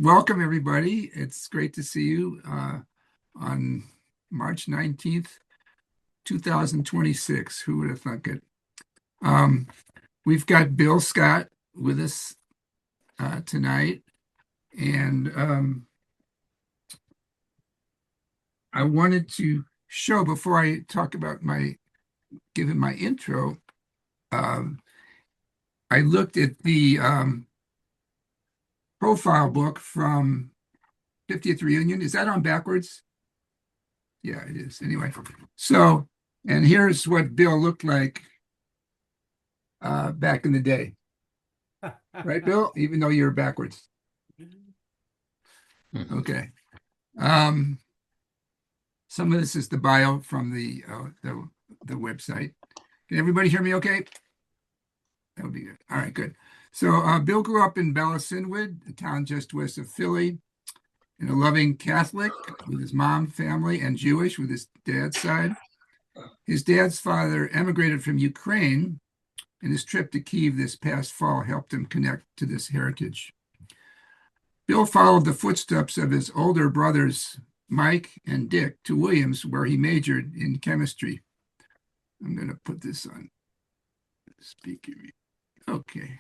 welcome everybody. It's great to see you on March 19th, 2026. Who would have thunk it? We've got Bill Scott with us tonight, and I wanted to show before I talk about give him my intro. I looked at the profile book from 50th Reunion. Is that on backwards? Yeah, it is. Anyway, so, and here's what Bill looked like back in the day. Right, Bill? Even though you're backwards. Okay. Some of this is the bio from the website. Can everybody hear me okay? That would be good. All right, good. So Bill grew up in Bellasinwood, a town just west of Philly, and a loving Catholic with his mom family and Jewish with his dad's side. His dad's father emigrated from Ukraine, and his trip to Kyiv this past fall helped him connect to this heritage. Bill followed the footsteps of his older brothers, Mike and Dick, to Williams, where he majored in chemistry. I'm going to put this on speaker. Okay.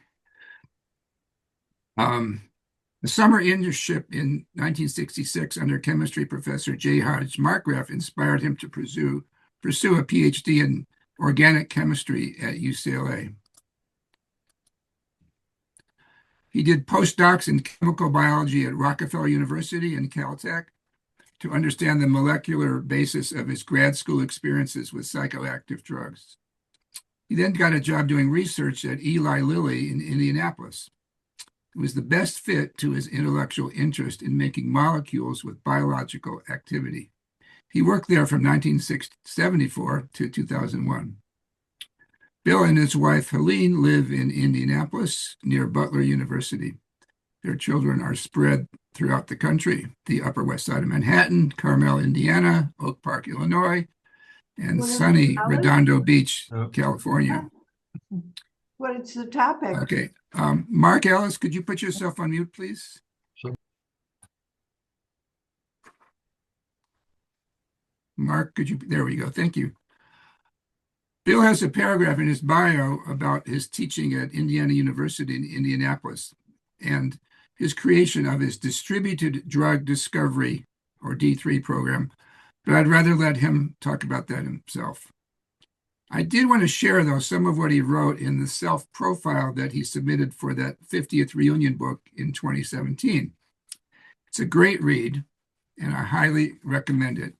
The summer internship in 1966 under chemistry professor J. Hodge Markgraf inspired him to pursue a PhD in organic chemistry at UCLA. He did postdocs in chemical biology at Rockefeller University and Caltech to understand the molecular basis of his grad school experiences with psychoactive drugs. He then got a job doing research at Eli Lilly in Indianapolis. It was the best fit to his intellectual interest in making molecules with biological activity. He worked there from 1974 to 2001. Bill and his wife Helene live in Indianapolis near Butler University. Their children are spread throughout the country, the Upper West Side of Manhattan, Carmel, Indiana, Oak Park, Illinois, and sunny Redondo Beach, California. What is the topic? Okay. Mark Ellis, could you put yourself on mute, please? Sure. Mark, there we go. Thank you. Bill has a paragraph in his bio about his teaching at Indiana University in Indianapolis and his creation of his Distributed Drug Discovery, or D3 program, but I'd rather let him talk about that himself. I did want to share, though, some of what he wrote in the self-profile that he submitted for that 50th Reunion book in 2017. It's a great read, and I highly recommend it.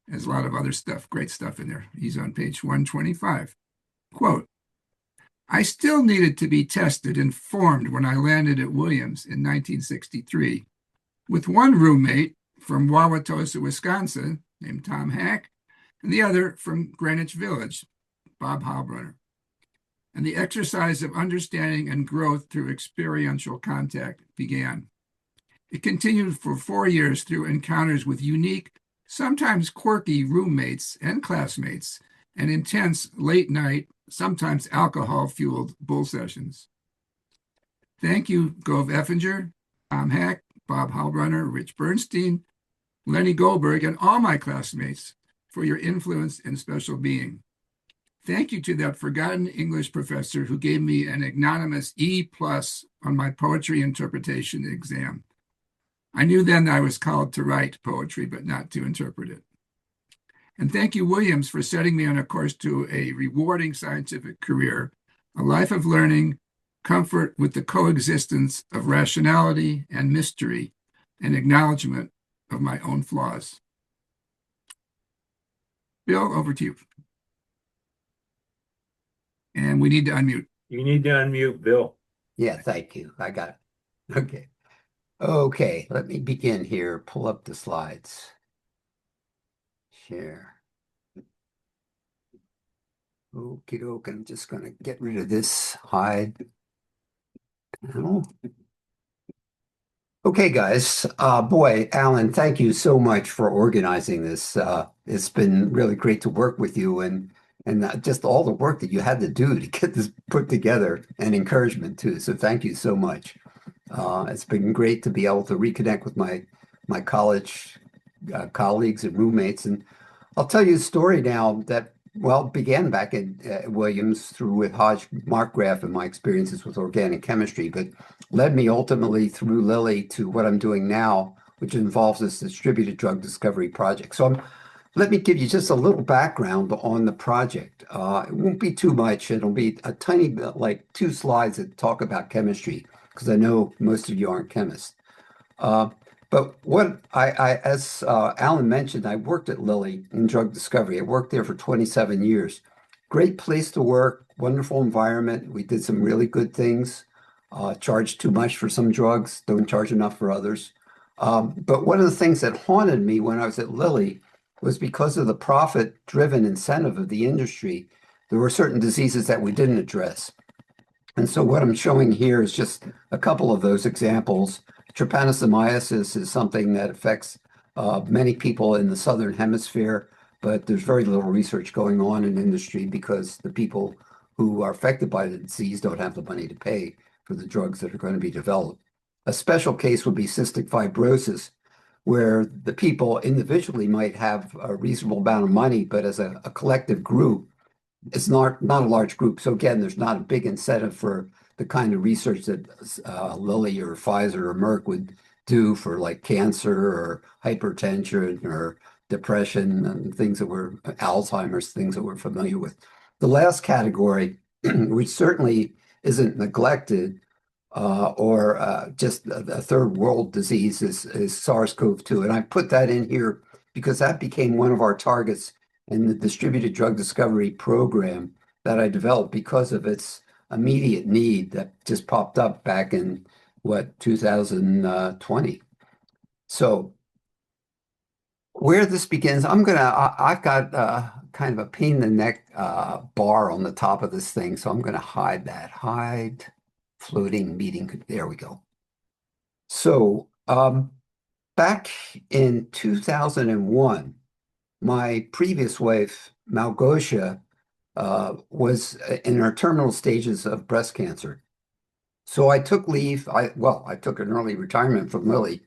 There's a lot of other stuff, great stuff in there. He's on page 125. Quote, I still needed to be tested and formed when I landed at Williams in 1963 with one roommate from Wauwatosa, Wisconsin, named Tom Hack, and the other from Greenwich Village, Bob Heilbronner. And the exercise of understanding and growth through experiential contact began. It continued for 4 years through encounters with unique, sometimes quirky roommates and classmates, and intense late-night, sometimes alcohol-fueled bull sessions. Thank you, Gove Effinger, Tom Hack, Bob Heilbronner, Rich Bernstein, Lenny Goldberg, and all my classmates for your influence and special being. Thank you to that forgotten English professor who gave me an ignominious E+ on my poetry interpretation exam. I knew then I was called to write poetry, but not to interpret it. And thank you, Williams, for setting me on a course to a rewarding scientific career, a life of learning, comfort with the coexistence of rationality and mystery, and acknowledgement of my own flaws. Bill, over to you. And we need to unmute. You need to unmute, Bill. Yeah, thank you. I got it. Okay. Okay, let me begin here. Pull up the slides. Share. Okie doke. I'm just going to get rid of this hide panel. Okay, guys. Boy, Alan, thank you so much for organizing this. It's been really great to work with you and just all the work that you had to do to get this put together and encouragement too. So thank you so much. It's been great to be able to reconnect with my college colleagues and roommates. And I'll tell you a story now that, well, began back at Williams through with Hodge Markgraf and my experiences with organic chemistry, but led me ultimately through Lilly to what I'm doing now, which involves this distributed drug discovery project. So let me give you just a little background on the project. It won't be too much. It'll be a tiny bit, like 2 slides that talk about chemistry, because I know most of you aren't chemists. But what as Alan mentioned, I worked at Lilly in drug discovery. I worked there for 27 years. Great place to work, wonderful environment. We did some really good things. Charged too much for some drugs, don't charge enough for others. But one of the things that haunted me when I was at Lilly was because of the profit-driven incentive of the industry. There were certain diseases that we didn't address. And so what I'm showing here is just a couple of those examples. Trypanosomiasis is something that affects many people in the Southern Hemisphere, but there's very little research going on in industry because the people who are affected by the disease don't have the money to pay for the drugs that are going to be developed. A special case would be cystic fibrosis, where the people individually might have a reasonable amount of money, but as a collective group, it's not a large group. So again, there's not a big incentive for the kind of research that Lilly or Pfizer or Merck would do for like cancer or hypertension or depression and things that were Alzheimer's, things that we're familiar with. The last category, which certainly isn't neglected or just a third world disease, is SARS-CoV-2. And I put that in here because that became one of our targets in the distributed drug discovery program that I developed because of its immediate need that just popped up back in 2020. So where this begins, I've got kind of a pain in the neck bar on the top of this thing, so I'm going to hide that. Hide floating meeting. There we go. So back in 2001, my previous wife, Malgosia, was in her terminal stages of breast cancer. So I took leave. I took an early retirement from Lilly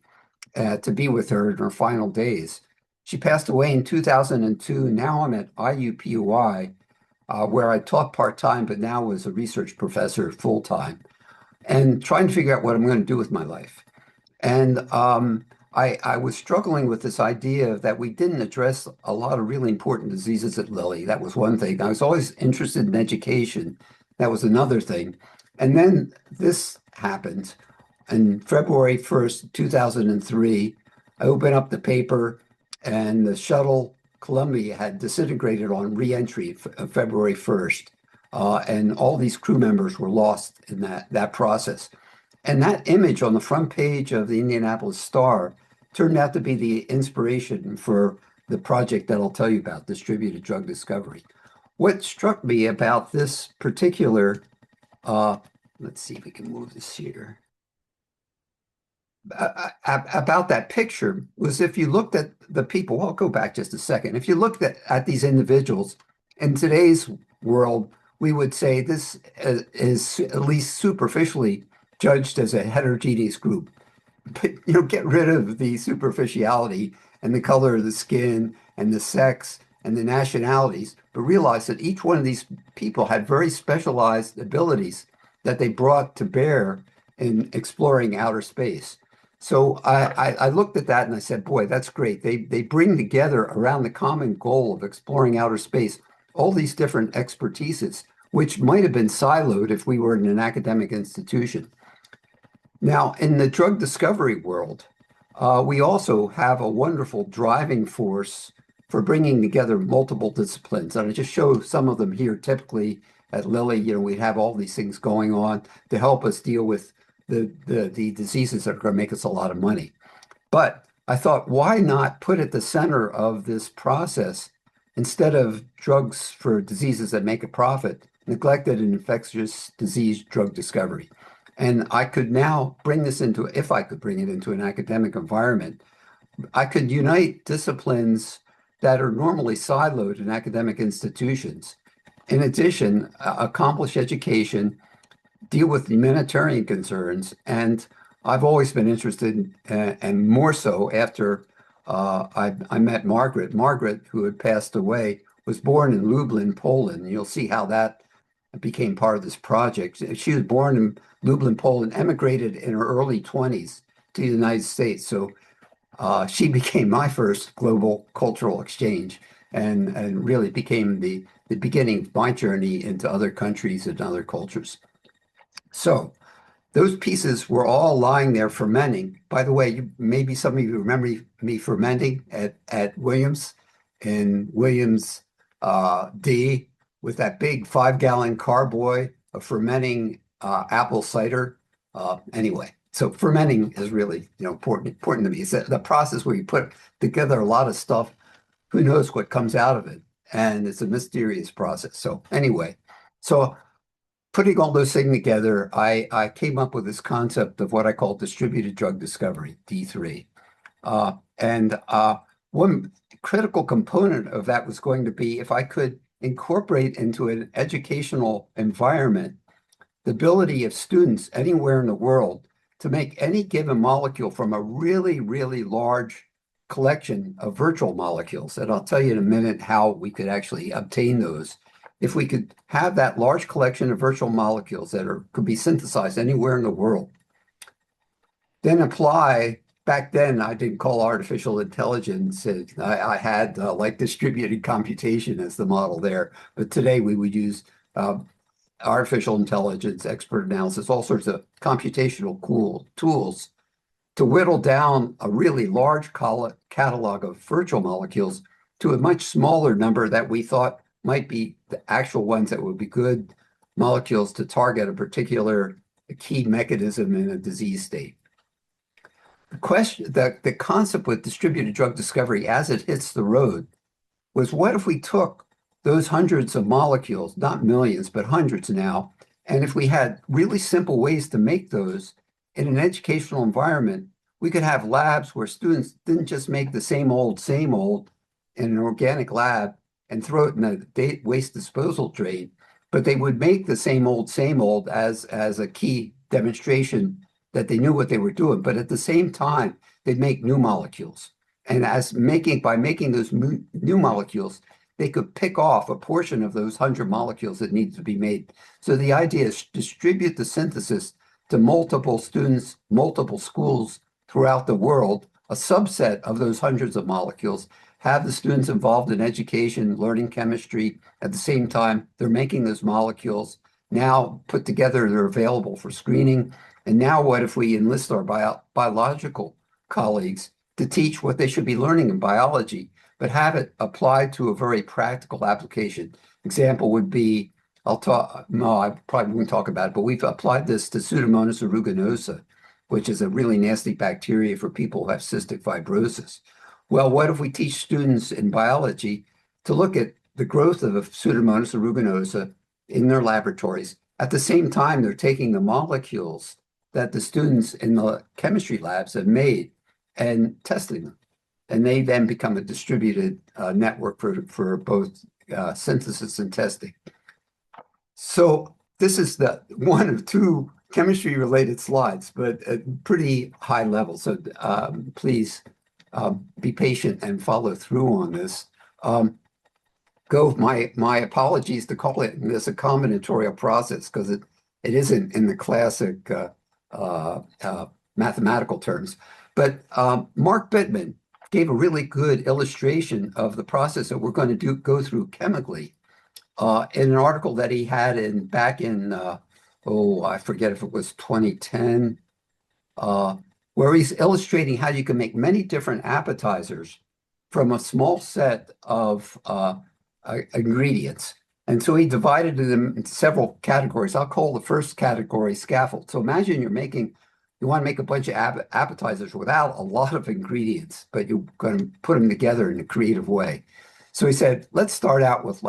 to be with her in her final days. She passed away in 2002. Now I'm at IUPUI, where I taught part-time, but now was a research professor full-time, and trying to figure out what I'm going to do with my life. And I was struggling with this idea that we didn't address a lot of really important diseases at Lilly. That was one thing. I was always interested in education. That was another thing. And then this happened. On February 1st, 2003, I opened up the paper and the shuttle Columbia had disintegrated on re-entry February 1st. And all these crew members were lost in that process. And that image on the front page of the Indianapolis Star turned out to be the inspiration for the project that I'll tell you about, distributed drug discovery. What struck me about this particular, let's see if we can move this here, about that picture was if you looked at the people, well, I'll go back just a second. If you looked at these individuals in today's world, we would say this is at least superficially judged as a heterogeneous group. But get rid of the superficiality and the color of the skin and the sex and the nationalities, but realize that each one of these people had very specialized abilities that they brought to bear in exploring outer space. So I looked at that and I said, boy, that's great. They bring together around the common goal of exploring outer space all these different expertises, which might have been siloed if we were in an academic institution. Now, in the drug discovery world, we also have a wonderful driving force for bringing together multiple disciplines. And I just show some of them here. Typically at Lilly, we have all these things going on to help us deal with the diseases that are going to make us a lot of money. But I thought, why not put at the center of this process, instead of drugs for diseases that make a profit, neglected and infectious disease drug discovery? And I could now bring this into, if I could bring it into an academic environment, I could unite disciplines that are normally siloed in academic institutions. In addition, accomplish education, deal with humanitarian concerns, and I've always been interested, and more so after I met Margaret. Margaret, who had passed away, was born in Lublin, Poland. You'll see how that became part of this project. She was born in Lublin, Poland, emigrated in her early 20s to the United States. So she became my first global cultural exchange and really became the beginning of my journey into other countries and other cultures. So those pieces were all lying there fermenting. By the way, maybe some of you remember me fermenting at Williams in Williams D with that big 5-gallon carboy of fermenting apple cider. Anyway, so fermenting is really important to me. It's the process where you put together a lot of stuff. Who knows what comes out of it? And it's a mysterious process. So anyway, so putting all those things together, I came up with this concept of what I call distributed drug discovery, D3. And one critical component of that was going to be if I could incorporate into an educational environment the ability of students anywhere in the world to make any given molecule from a really, really large collection of virtual molecules. And I'll tell you in a minute how we could actually obtain those. If we could have that large collection of virtual molecules that could be synthesized anywhere in the world, then apply, back then I didn't call artificial intelligence, I had like distributed computation as the model there, but today we would use artificial intelligence, expert analysis, all sorts of computational cool tools to whittle down a really large catalog of virtual molecules to a much smaller number that we thought might be the actual ones that would be good molecules to target a particular key mechanism in a disease state. The concept with distributed drug discovery as it hits the road was, what if we took those hundreds of molecules, not millions, but hundreds now, and if we had really simple ways to make those in an educational environment, we could have labs where students didn't just make the same old in an organic lab and throw it in a waste disposal drain, but they would make the same old as a key demonstration that they knew what they were doing. But at the same time, they'd make new molecules. And by making those new molecules, they could pick off a portion of those 100 molecules that need to be made. So the idea is distribute the synthesis to multiple students, multiple schools throughout the world, a subset of those hundreds of molecules, have the students involved in education, learning chemistry. At the same time, they're making those molecules. Now put together, they're available for screening. And now what if we enlist our biological colleagues to teach what they should be learning in biology, but have it applied to a very practical application? Example would be, I probably won't talk about it, but we've applied this to Pseudomonas aeruginosa, which is a really nasty bacteria for people who have cystic fibrosis. Well, what if we teach students in biology to look at the growth of Pseudomonas aeruginosa in their laboratories? At the same time, they're taking the molecules that the students in the chemistry labs have made and testing them. And they then become a distributed network for both synthesis and testing. So this is the one of two chemistry-related slides, but at pretty high level. So please be patient and follow through on this. My apologies to call it this a combinatorial process, because it isn't in the classic mathematical terms. But Mark Bittman gave a really good illustration of the process that we're going to go through chemically in an article that he had back in I forget if it was 2010, where he's illustrating how you can make many different appetizers from a small set of ingredients. And so he divided them into several categories. I'll call the first category scaffold. So imagine you want to make a bunch of appetizers without a lot of ingredients, but you're going to put them together in a creative way. So he said, let's start out with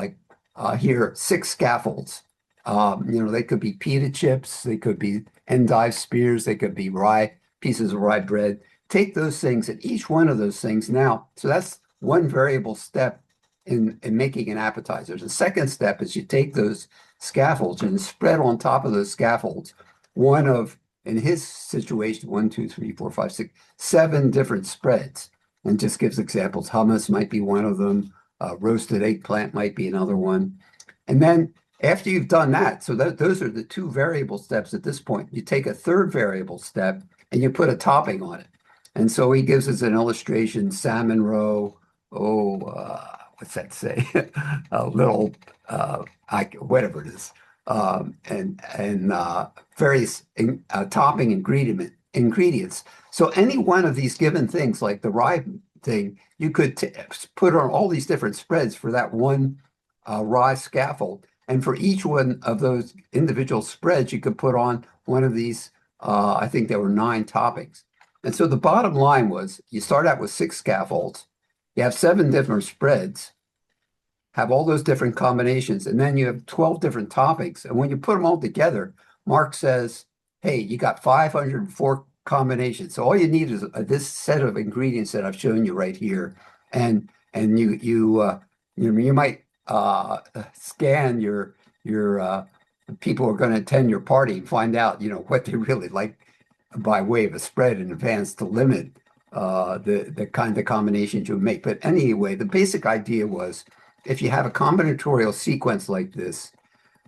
here 6 scaffolds. They could be pita chips, they could be endive spears, they could be pieces of rye bread. Take those things, and each one of those things now, so that's one variable step in making an appetizer. The second step is you take those scaffolds and spread on top of those scaffolds one of in his situation, 1, 2, 3, 4, 5, 6, 7 different spreads, and just gives examples. Hummus might be one of them. Roasted eggplant might be another one. And then after you've done that, so those are the 2 variable steps at this point. You take a third variable step and you put a topping on it. And so he gives us an illustration, salmon roe, what's that say? A little, whatever it is, and various topping ingredients. So any one of these given things, like the rye thing, you could put on all these different spreads for that one rye scaffold. And for each one of those individual spreads, you could put on one of these, I think there were 9 toppings. And so the bottom line was you start out with 6 scaffolds, you have 7 different spreads, have all those different combinations, and then you have 12 different toppings. And when you put them all together, Mark says, hey, you got 504 combinations. So all you need is this set of ingredients that I've shown you right here. And you might scan your people who are going to attend your party and find out, what they really like by way of a spread in advance to limit the kind of combinations you make. But anyway, the basic idea was if you have a combinatorial sequence like this,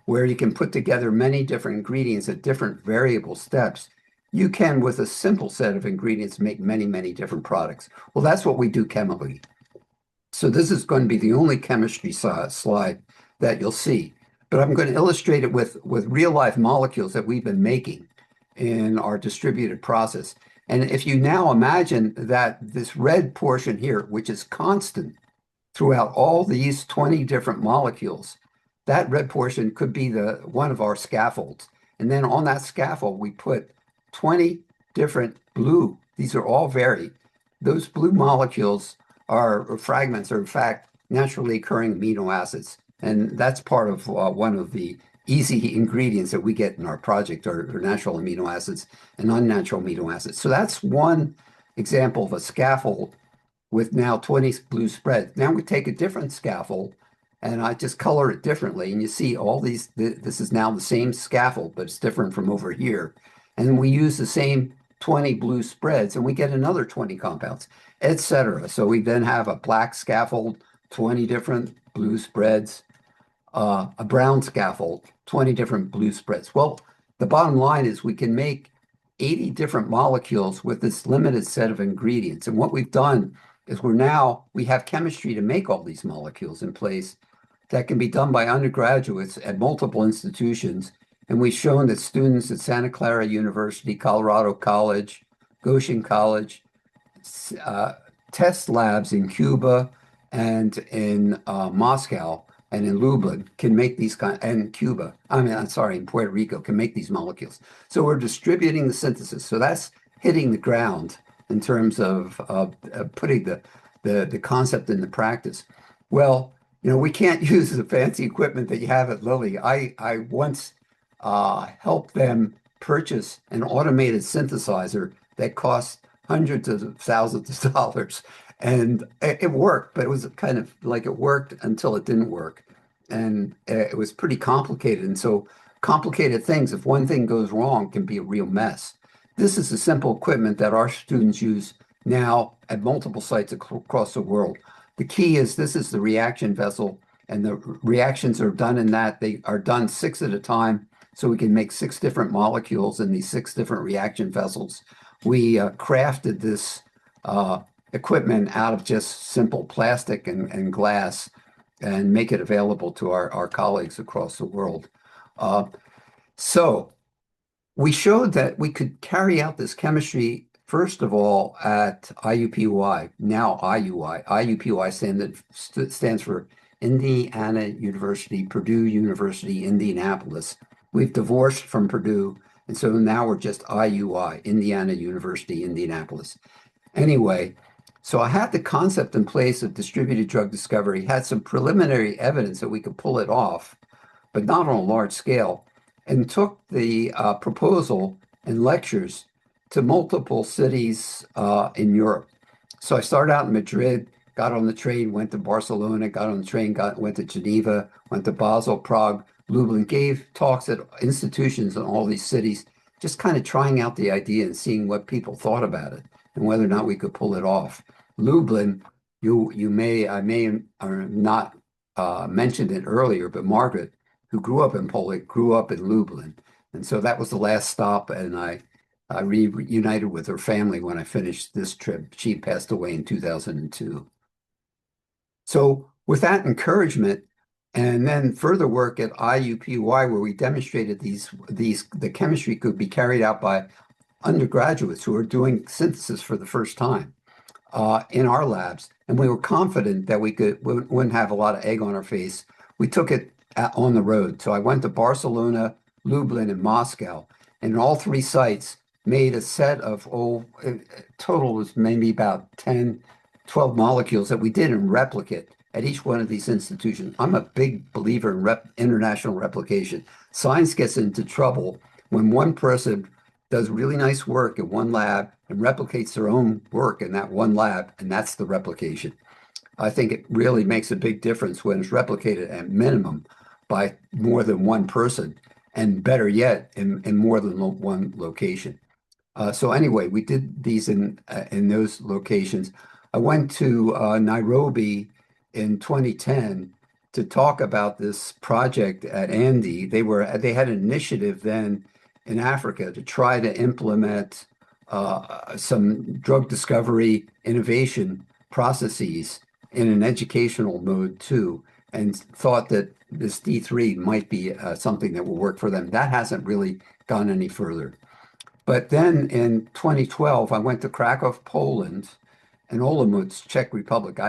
where you can put together many different ingredients at different variable steps, you can, with a simple set of ingredients, make many, many different products. Well, that's what we do chemically. So this is going to be the only chemistry slide that you'll see. But I'm going to illustrate it with real-life molecules that we've been making in our distributed process. And if you now imagine that this red portion here, which is constant throughout all these 20 different molecules, that red portion could be one of our scaffolds. And then on that scaffold, we put 20 different blue. These are all varied. Those blue molecules or fragments are, in fact, naturally occurring amino acids. And that's part of one of the easy ingredients that we get in our project are natural amino acids and unnatural amino acids. So that's one example of a scaffold with now 20 blue spreads. Now we take a different scaffold and I just color it differently. And you see all these, this is now the same scaffold, but it's different from over here. And we use the same 20 blue spreads and we get another 20 compounds, etc. So we then have a black scaffold, 20 different blue spreads, a brown scaffold, 20 different blue spreads. Well, the bottom line is we can make 80 different molecules with this limited set of ingredients. And what we've done is we have chemistry to make all these molecules in place that can be done by undergraduates at multiple institutions. And we've shown that students at Santa Clara University, Colorado College, Goshen College, test labs in Cuba and in Moscow and in Lublin can make these and Cuba, in Puerto Rico can make these molecules. So we're distributing the synthesis. So that's hitting the ground in terms of putting the concept into practice. Well, we can't use the fancy equipment that you have at Lilly. I once helped them purchase an automated synthesizer that cost hundreds of thousands of dollars. And it worked, but it was kind of like it worked until it didn't work. And it was pretty complicated. And so complicated things, if one thing goes wrong, can be a real mess. This is the simple equipment that our students use now at multiple sites across the world. The key is this is the reaction vessel, and the reactions are done in that. They are done 6 at a time, so we can make 6 different molecules in these 6 different reaction vessels. We crafted this equipment out of just simple plastic and glass and make it available to our colleagues across the world. So we showed that we could carry out this chemistry, first of all, at IUPUI, now IUI. IUPUI stands for Indiana University, Purdue University, Indianapolis. We've divorced from Purdue, and so now we're just IUI, Indiana University, Indianapolis. Anyway, so I had the concept in place of distributed drug discovery, had some preliminary evidence that we could pull it off, but not on a large scale, and took the proposal and lectures to multiple cities in Europe. So I started out in Madrid, got on the train, went to Barcelona, got on the train, went to Geneva, went to Basel, Prague, Lublin, gave talks at institutions in all these cities, just kind of trying out the idea and seeing what people thought about it and whether or not we could pull it off. Lublin, I may or not mentioned it earlier, but Margaret, who grew up in Poland, grew up in Lublin. And so that was the last stop, and I reunited with her family when I finished this trip. She passed away in 2002. So with that encouragement, and then further work at IUPUI, where we demonstrated the chemistry could be carried out by undergraduates who are doing synthesis for the first time in our labs, and we were confident that we wouldn't have a lot of egg on our face. We took it on the road. So I went to Barcelona, Lublin, and Moscow, and in all three sites made a set of, total was maybe about 10, 12 molecules that we did in replicate at each one of these institutions. I'm a big believer in international replication. Science gets into trouble when one person does really nice work in one lab and replicates their own work in that one lab, and that's the replication. I think it really makes a big difference when it's replicated at minimum by more than one person, and better yet, in more than one location. So anyway, we did these in those locations. I went to Nairobi in 2010 to talk about this project at Andy. They had an initiative then in Africa to try to implement some drug discovery innovation processes in an educational mode too, and thought that this D3 might be something that will work for them. That hasn't really gone any further. But then in 2012, I went to Krakow, Poland, and Olomouc, Czech Republic.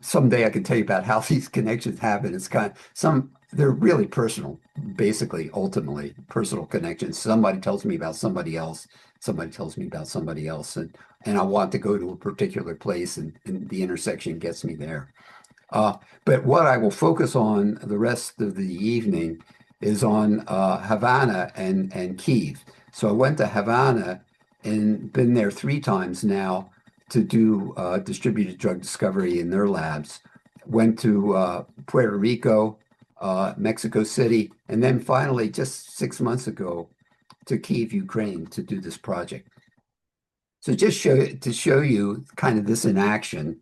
Someday I can tell you about how these connections happen. They're really personal, basically, ultimately, personal connections. Somebody tells me about somebody else, somebody tells me about somebody else, and I want to go to a particular place, and the intersection gets me there. But what I will focus on the rest of the evening is on Havana and Kyiv. So I went to Havana and been there 3 times now to do distributed drug discovery in their labs. Went to Puerto Rico, Mexico City, and then finally, just 6 months ago, to Kyiv, Ukraine, to do this project. So just to show you kind of this in action,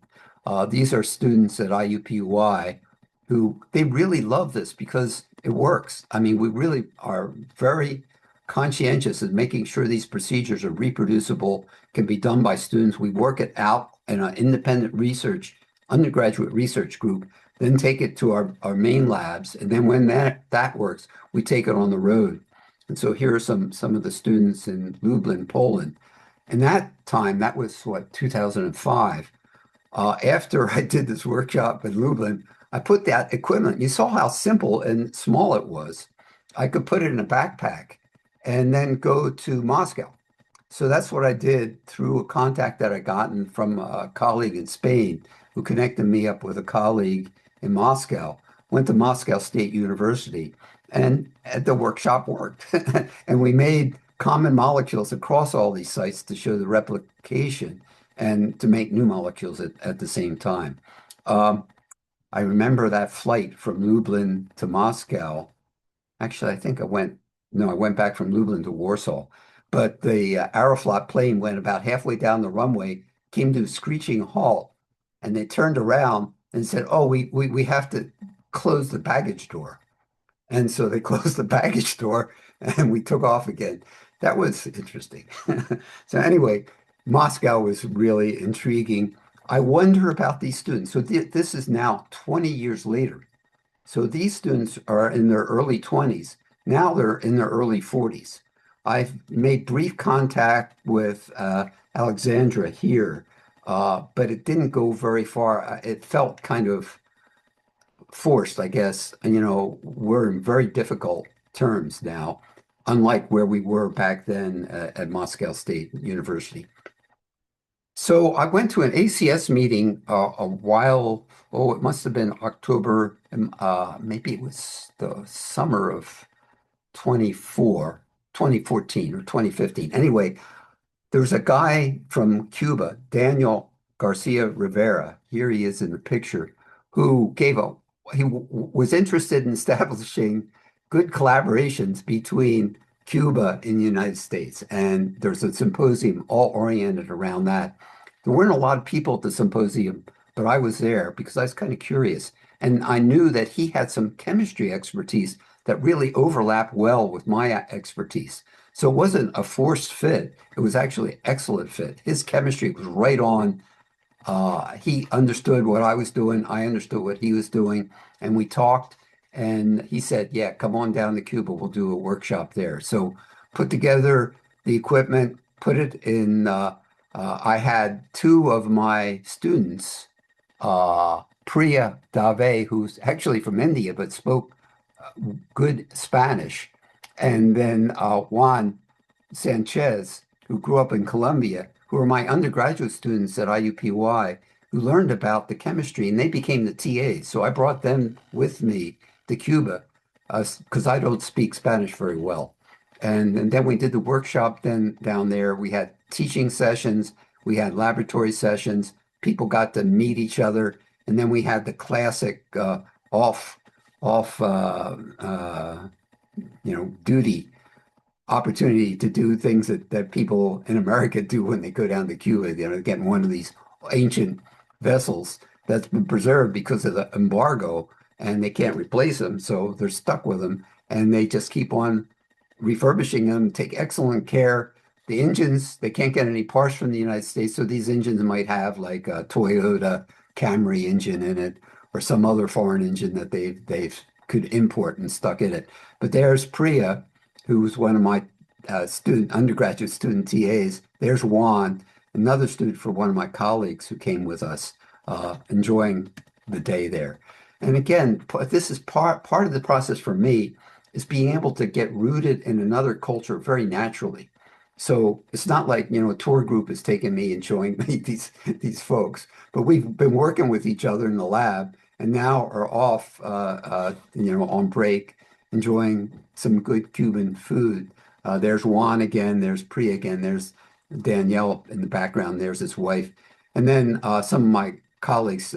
these are students at IUPUI who they really love this because it works. I mean, we really are very conscientious in making sure these procedures are reproducible, can be done by students. We work it out in an independent undergraduate research group, then take it to our main labs. And then when that works, we take it on the road. And so here are some of the students in Lublin, Poland. And that time, that was 2005. After I did this workshop in Lublin, I put that equipment, you saw how simple and small it was. I could put it in a backpack and then go to Moscow. So that's what I did through a contact that I gotten from a colleague in Spain who connected me up with a colleague in Moscow. Went to Moscow State University, and the workshop worked. And we made common molecules across all these sites to show the replication and to make new molecules at the same time. I remember that flight from Lublin to Moscow. Actually, I think I went back from Lublin to Warsaw. But the Aeroflot plane went about halfway down the runway, came to a screeching halt, and they turned around and said, "Oh, we have to close the baggage door." And so they closed the baggage door, and we took off again. That was interesting. So anyway, Moscow was really intriguing. I wonder about these students. So this is now 20 years later. So these students are in their early 20s. Now they're in their early 40s. I've made brief contact with Alexandra here, but it didn't go very far. It felt kind of forced, I guess. And, we're in very difficult terms now, unlike where we were back then at Moscow State University. So I went to an ACS meeting a while, it must have been October, maybe it was the summer of 2014 or 2015. Anyway, there was a guy from Cuba, Daniel Garcia Rivera, here he is in the picture, who was interested in establishing good collaborations between Cuba in the United States. And there's a symposium all oriented around that. There weren't a lot of people at the symposium, but I was there because I was kind of curious. And I knew that he had some chemistry expertise that really overlapped well with my expertise. So it wasn't a forced fit. It was actually an excellent fit. His chemistry was right on. He understood what I was doing. I understood what he was doing. And we talked. And he said, yeah, come on down to Cuba. We'll do a workshop there. So put together the equipment, put it in. I had two of my students, Priya Dave, who's actually from India, but spoke good Spanish. And then Juan Sanchez, who grew up in Colombia, who were my undergraduate students at IUPUI, who learned about the chemistry, and they became the TAs. So I brought them with me to Cuba because I don't speak Spanish very well. And then we did the workshop then down there. We had teaching sessions, we had laboratory sessions, people got to meet each other, and then we had the classic off duty opportunity to do things that people in America do when they go down to Cuba, getting one of these ancient vessels that's been preserved because of the embargo, and they can't replace them, so they're stuck with them, and they just keep on refurbishing them, take excellent care. The engines, they can't get any parts from the United States, so these engines might have like a Toyota Camry engine in it or some other foreign engine that they could import and stuck in it. But there's Priya, who's one of my undergraduate student TAs. There's Juan, another student for one of my colleagues who came with us, enjoying the day there. And again, this is part of the process for me is being able to get rooted in another culture very naturally. So it's not like, a tour group is taking me and showing me these folks, but we've been working with each other in the lab and now are off, on break, enjoying some good Cuban food. There's Juan again, there's Priya again, there's Danielle in the background, there's his wife. And then some of my colleagues,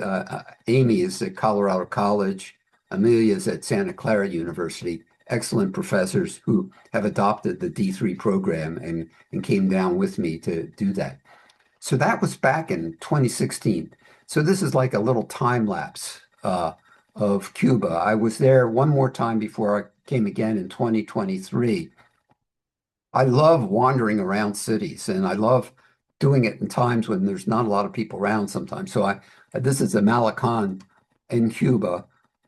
Amy is at Colorado College, Amelia is at Santa Clara University, excellent professors who have adopted the D3 program and came down with me to do that. So that was back in 2016. So this is like a little time lapse of Cuba. I was there one more time before I came again in 2023. I love wandering around cities, and I love doing it in times when there's not a lot of people around sometimes. So this is a Malecon in Cuba,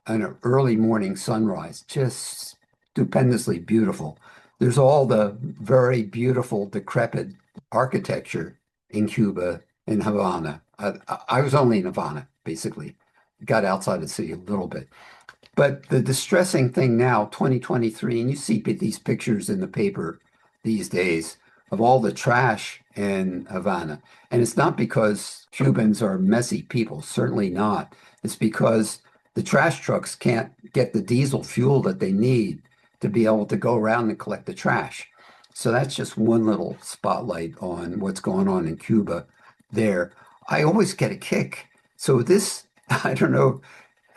an early morning sunrise, just stupendously beautiful. There's all the very beautiful, decrepit architecture in Cuba, in Havana. I was only in Havana, basically. Got outside the city a little bit. But the distressing thing now, 2023, and you see these pictures in the paper these days of all the trash in Havana. And it's not because Cubans are messy people, certainly not. It's because the trash trucks can't get the diesel fuel that they need to be able to go around and collect the trash. So that's just one little spotlight on what's going on in Cuba there. I always get a kick. So this, I don't know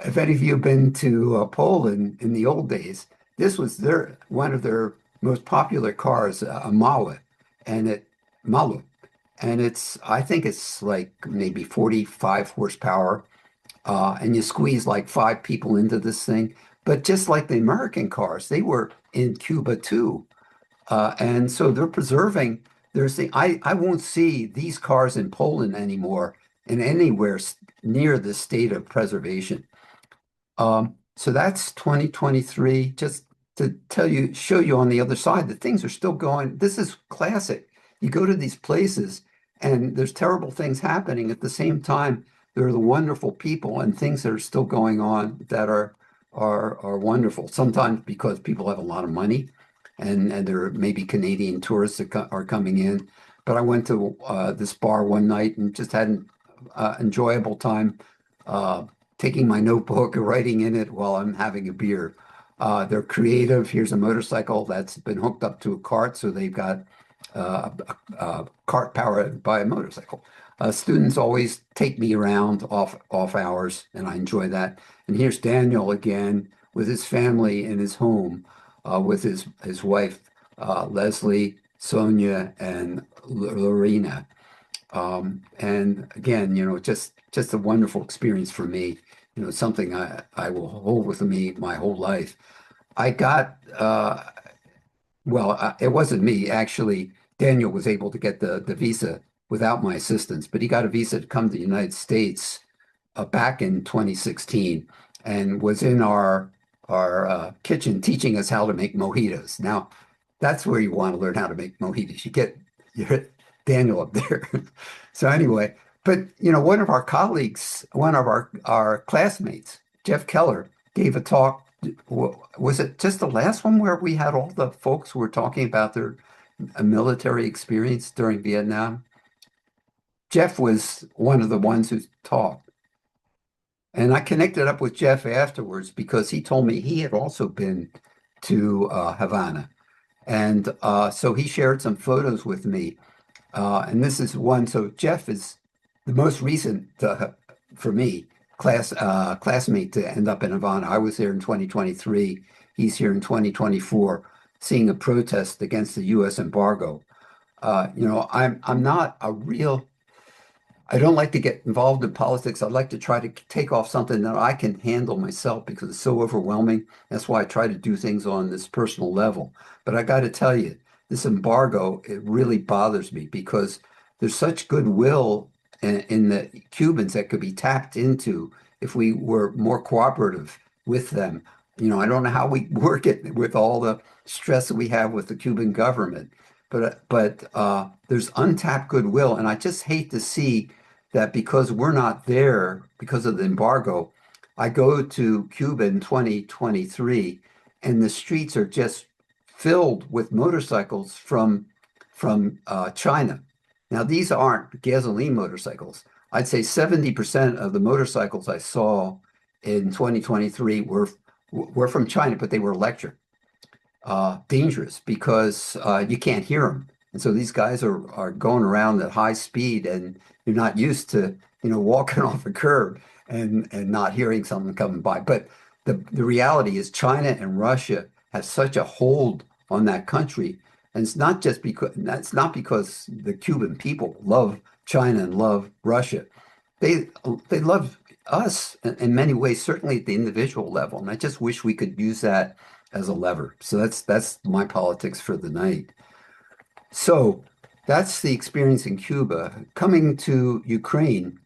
if any of you have been to Poland in the old days. This was one of their most popular cars, a Mała, and I think it's like maybe 45 horsepower, and you squeeze like 5 people into this thing. But just like the American cars, they were in Cuba too. And so they're preserving their thing. I won't see these cars in Poland anymore in anywhere near the state of preservation. So that's 2023. Just to show you on the other side that things are still going. This is classic. You go to these places and there's terrible things happening. At the same time, there are the wonderful people and things that are still going on that are wonderful. Sometimes because people have a lot of money and there are maybe Canadian tourists that are coming in. But I went to this bar one night and just had an enjoyable time taking my notebook and writing in it while I'm having a beer. They're creative. Here's a motorcycle that's been hooked up to a cart, so they've got a cart powered by a motorcycle. Students always take me around off hours, and I enjoy that. And here's Daniel again with his family in his home with his wife Leslie, Sonia, and Lorena. And again, just a wonderful experience for me. Something I will hold with me my whole life. I got, it wasn't me. Actually, Daniel was able to get the visa without my assistance, but he got a visa to come to the United States back in 2016 and was in our kitchen teaching us how to make mojitos. Now, that's where you want to learn how to make mojitos. You get Daniel up there. So anyway, but one of our colleagues, one of our classmates, Jeff Keller, gave a talk. Was it just the last one where we had all the folks who were talking about their military experience during Vietnam? Jeff was one of the ones who talked. And I connected up with Jeff afterwards because he told me he had also been to Havana. And so he shared some photos with me. And this is one. So Jeff is the most recent, for me, classmate to end up in Havana. I was there in 2023. He's here in 2024, seeing a protest against the U.S. embargo. I'm not a real. I don't like to get involved in politics. I'd like to try to take off something that I can handle myself because it's so overwhelming. That's why I try to do things on this personal level. But I got to tell you, this embargo, it really bothers me because there's such goodwill in the Cubans that could be tapped into if we were more cooperative with them. I don't know how we work it with all the stress that we have with the Cuban government, but there's untapped goodwill. And I just hate to see that because we're not there because of the embargo. I go to Cuba in 2023 and the streets are just filled with motorcycles from China. Now, these aren't gasoline motorcycles. I'd say 70% of the motorcycles I saw in 2023 were from China, but they were electric. Dangerous because you can't hear them. And so these guys are going around at high speed and you're not used to, walking off a curb and not hearing something coming by. But the reality is China and Russia have such a hold on that country. And it's not because the Cuban people love China and love Russia. They love us in many ways, certainly at the individual level. And I just wish we could use that as a lever. So that's my politics for the night. So that's the experience in Cuba. Coming to Ukraine,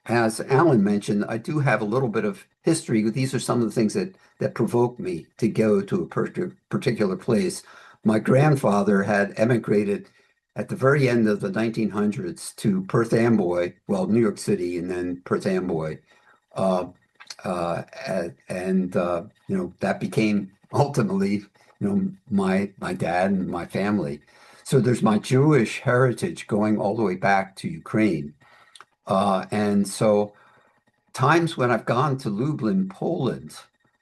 as Alan mentioned, I do have a little bit of history. These are some of the things that provoked me to go to a particular place. My grandfather had emigrated at the very end of the 1900s to Perth Amboy, well, New York City, and then Perth Amboy. That became ultimately, my dad and my family. So there's my Jewish heritage going all the way back to Ukraine. And so times when I've gone to Lublin, Poland,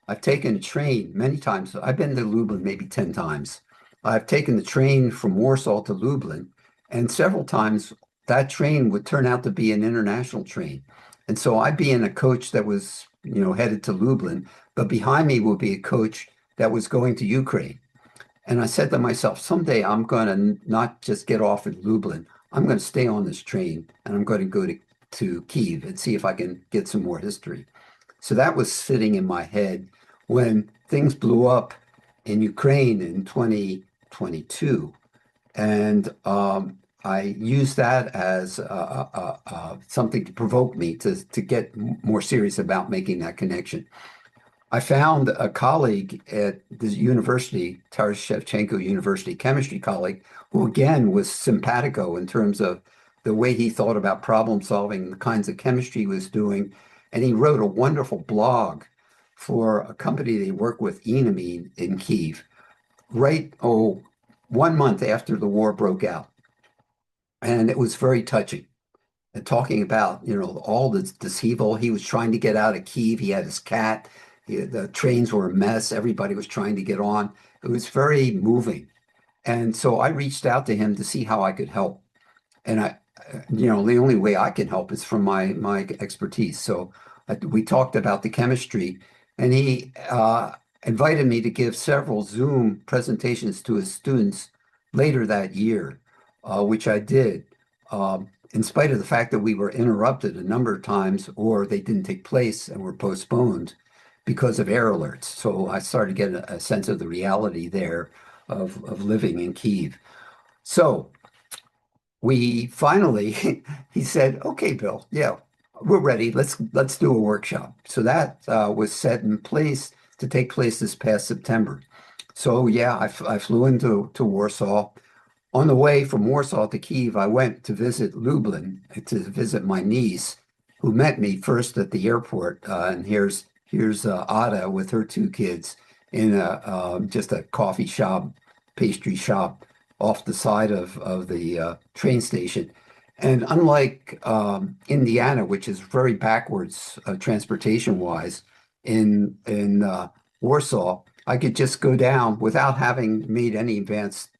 I've taken a train many times. I've been to Lublin maybe 10 times. I've taken the train from Warsaw to Lublin, and several times that train would turn out to be an international train. And so I'd be in a coach that was, headed to Lublin, but behind me would be a coach that was going to Ukraine. And I said to myself, someday I'm going to not just get off at Lublin. I'm going to stay on this train and I'm going to go to Kyiv and see if I can get some more history. So that was sitting in my head when things blew up in Ukraine in 2022. And I used that as something to provoke me to get more serious about making that connection. I found a colleague at the university, Taras Shevchenko University chemistry colleague, who again was simpatico in terms of the way he thought about problem solving, the kinds of chemistry he was doing. And he wrote a wonderful blog for a company they work with, Enamine, in Kyiv, 1 month after the war broke out. And it was very touching. And talking about, all this evil. He was trying to get out of Kyiv. He had his cat. The trains were a mess. Everybody was trying to get on. It was very moving. And so I reached out to him to see how I could help. And the only way I can help is from my expertise. So we talked about the chemistry, and he invited me to give several Zoom presentations to his students later that year, which I did, in spite of the fact that we were interrupted a number of times or they didn't take place and were postponed because of error alerts. So I started getting a sense of the reality there of living in Kyiv. So we finally, he said, "Okay, Bill, yeah, we're ready. Let's do a workshop." So that was set in place to take place this past September. So yeah, I flew into Warsaw. On the way from Warsaw to Kyiv, I went to visit Lublin to visit my niece, who met me first at the airport. And here's Ada with her two kids in just a coffee shop, pastry shop off the side of the train station. And unlike Indiana, which is very backwards transportation wise, in Warsaw, I could just go down without having made any advanced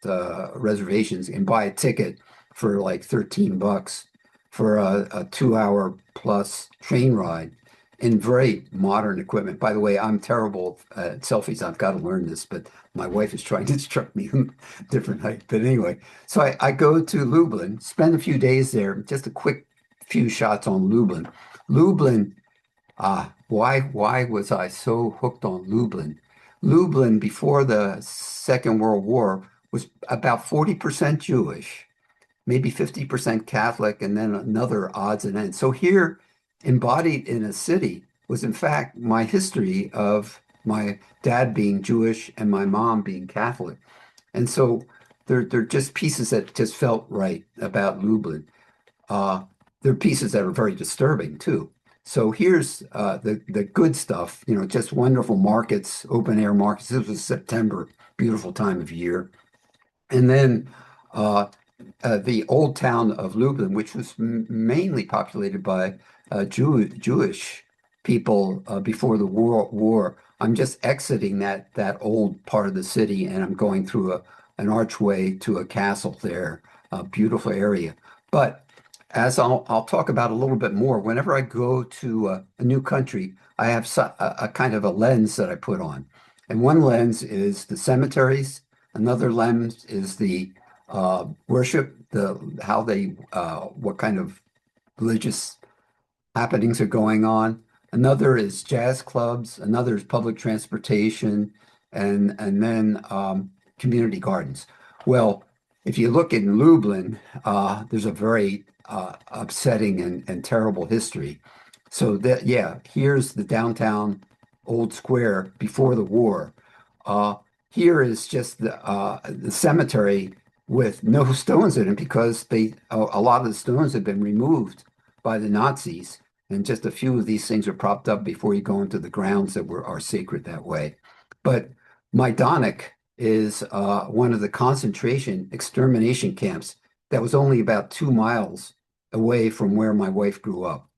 reservations and buy a ticket for like $13 for a 2 hour plus train ride in very modern equipment. By the way, I'm terrible at selfies. I've got to learn this, but my wife is trying to instruct me in different height. But anyway, so I go to Lublin, spend a few days there, just a quick few shots on Lublin. Lublin, why was I so hooked on Lublin? Lublin, before the Second World War, was about 40% Jewish, maybe 50% Catholic, and then another odds and ends. So here, embodied in a city, was in fact my history of my dad being Jewish and my mom being Catholic. And so they're just pieces that just felt right about Lublin. There are pieces that are very disturbing too. So here's the good stuff, just wonderful markets, open air markets. This was September, beautiful time of year. And then the old town of Lublin, which was mainly populated by Jewish people before the war. I'm just exiting that old part of the city, and I'm going through an archway to a castle there, a beautiful area. But as I'll talk about a little bit more, whenever I go to a new country, I have a kind of a lens that I put on. And one lens is the cemeteries. Another lens is the worship, what kind of religious happenings are going on. Another is jazz clubs. Another is public transportation, and then community gardens. Well, if you look in Lublin, there's a very upsetting and terrible history. So that, yeah, here's the downtown old square before the war. Here is just the cemetery with no stones in it because a lot of the stones have been removed by the Nazis, and just a few of these things are propped up before you go into the grounds that are sacred that way. But Majdanek is one of the concentration extermination camps that was only about 2 miles away from where my wife grew up.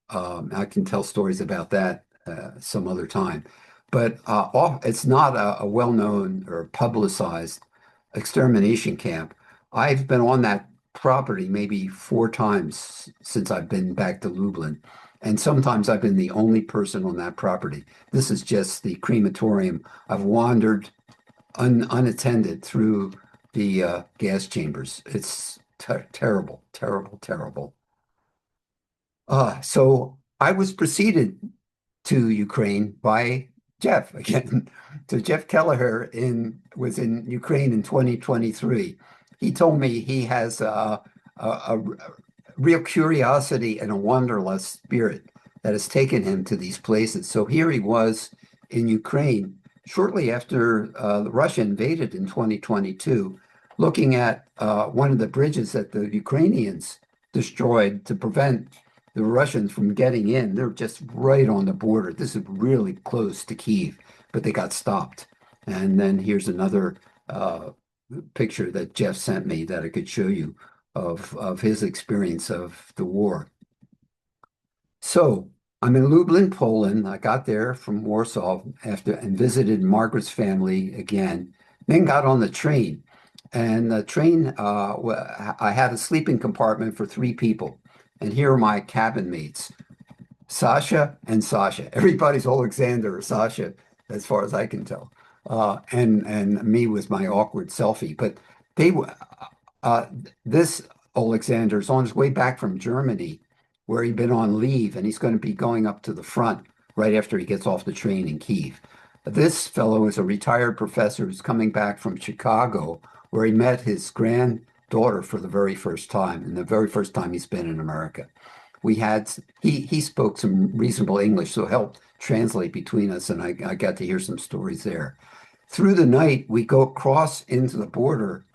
I can tell stories about that some other time. But it's not a well-known or publicized extermination camp. I've been on that property maybe 4 times since I've been back to Lublin. And sometimes I've been the only person on that property. This is just the crematorium. I've wandered unattended through the gas chambers. It's terrible, terrible, terrible. So I was preceded to Ukraine by Jeff again. So Jeff Kelleher was in Ukraine in 2023. He told me he has a real curiosity and a wanderlust spirit that has taken him to these places. So here he was in Ukraine shortly after Russia invaded in 2022, looking at one of the bridges that the Ukrainians destroyed to prevent the Russians from getting in. They're just right on the border. This is really close to Kyiv, but they got stopped. And then here's another picture that Jeff sent me that I could show you of his experience of the war. So I'm in Lublin, Poland. I got there from Warsaw and visited Margaret's family again, then got on the train. And the train, I had a sleeping compartment for 3 people. And here are my cabin mates, Sasha and Sasha. Everybody's Alexander or Sasha. as far as I can tell. And me with my awkward selfie. But they were uh, this Alexander's on his way back from Germany, where he'd been on leave, and he's going to be going up to the front right after he gets off the train in Kyiv. This fellow is a retired professor who's coming back from Chicago, where he met his granddaughter for the very first time, and the very first time he's been in America. He spoke some reasonable English, so helped translate between us, and I got to hear some stories there. Through the night, we go across into the border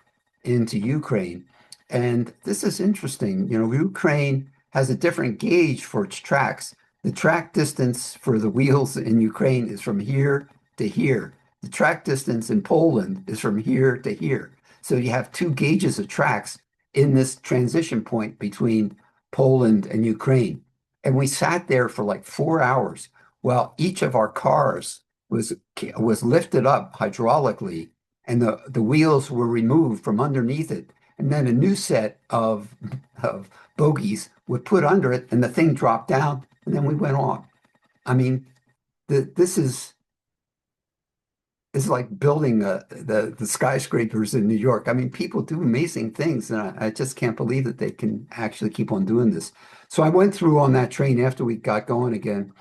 into Ukraine, and this is interesting. You know, Ukraine has a different gauge for its tracks. The track distance for the wheels in Ukraine is from here to here. The track distance in Poland is from here to here. So you have two gauges of tracks in this transition point between Poland and Ukraine. And we sat there for like 4 hours while each of our cars was lifted up hydraulically, and the wheels were removed from underneath it. And then a new set of bogies were put under it, and the thing dropped down, and then we went on. I mean, this is like building the skyscrapers in New York. I mean, people do amazing things, and I just can't believe that they can actually keep on doing this. So I went through on that train after we got going again,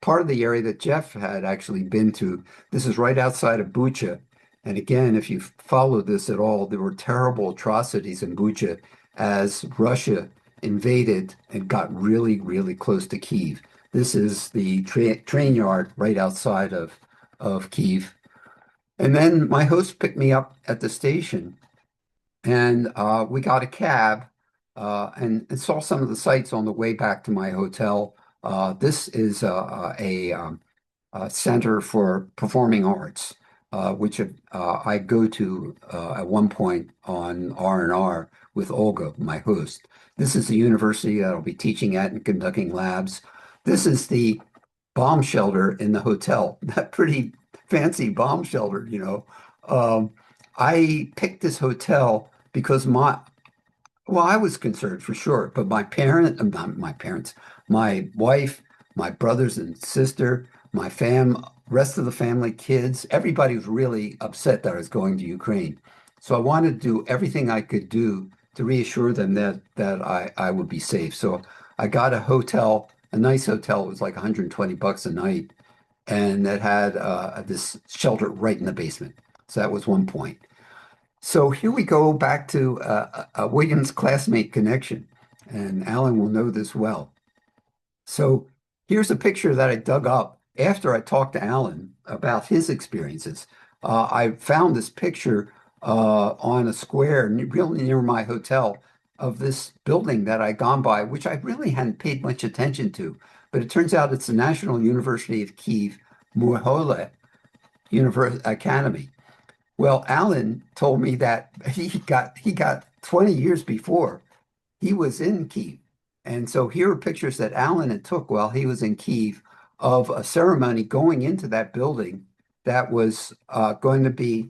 part of the area that Jeff had actually been to. This is right outside of Bucha. And again, if you followed this at all, there were terrible atrocities in Bucha as Russia invaded and got really, really close to Kyiv. This is the train yard right outside of Kyiv. And then my host picked me up at the station, and we got a cab and saw some of the sights on the way back to my hotel. This is a center for performing arts, which I go to at one point on R&R with Olga, my host. This is the university that I'll be teaching at and conducting labs. This is the bomb shelter in the hotel, that pretty fancy bomb shelter, you know. I picked this hotel because I was concerned for sure, but not my parents, my wife, my brothers and sister, my rest of the family, kids, everybody was really upset that I was going to Ukraine. So I wanted to do everything I could do to reassure them that I would be safe. So I got a hotel, a nice hotel. It was like $120 a night, and it had this shelter right in the basement. So that was one point. So here we go back to a Williams classmate connection, and Alan will know this well. So here's a picture that I dug up after I talked to Alan about his experiences. I found this picture on a square really near my hotel of this building that I'd gone by, which I really hadn't paid much attention to. But it turns out it's the National University of Kyiv, Mohyla Academy. Well, Alan told me that he got 20 years before he was in Kyiv. And so here are pictures that Alan had took while he was in Kyiv of a ceremony going into that building that was going to be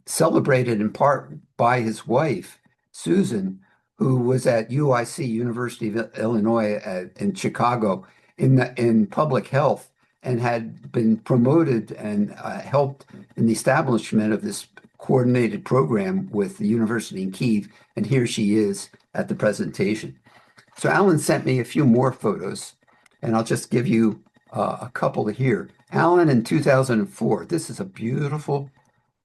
celebrated in part by his wife, Susan, who was at UIC, University of Illinois in Chicago, in public health, and had been promoted and helped in the establishment of this coordinated program with the university in Kyiv. And here she is at the presentation. So Alan sent me a few more photos, and I'll just give you a couple here. Alan in 2004. This is a beautiful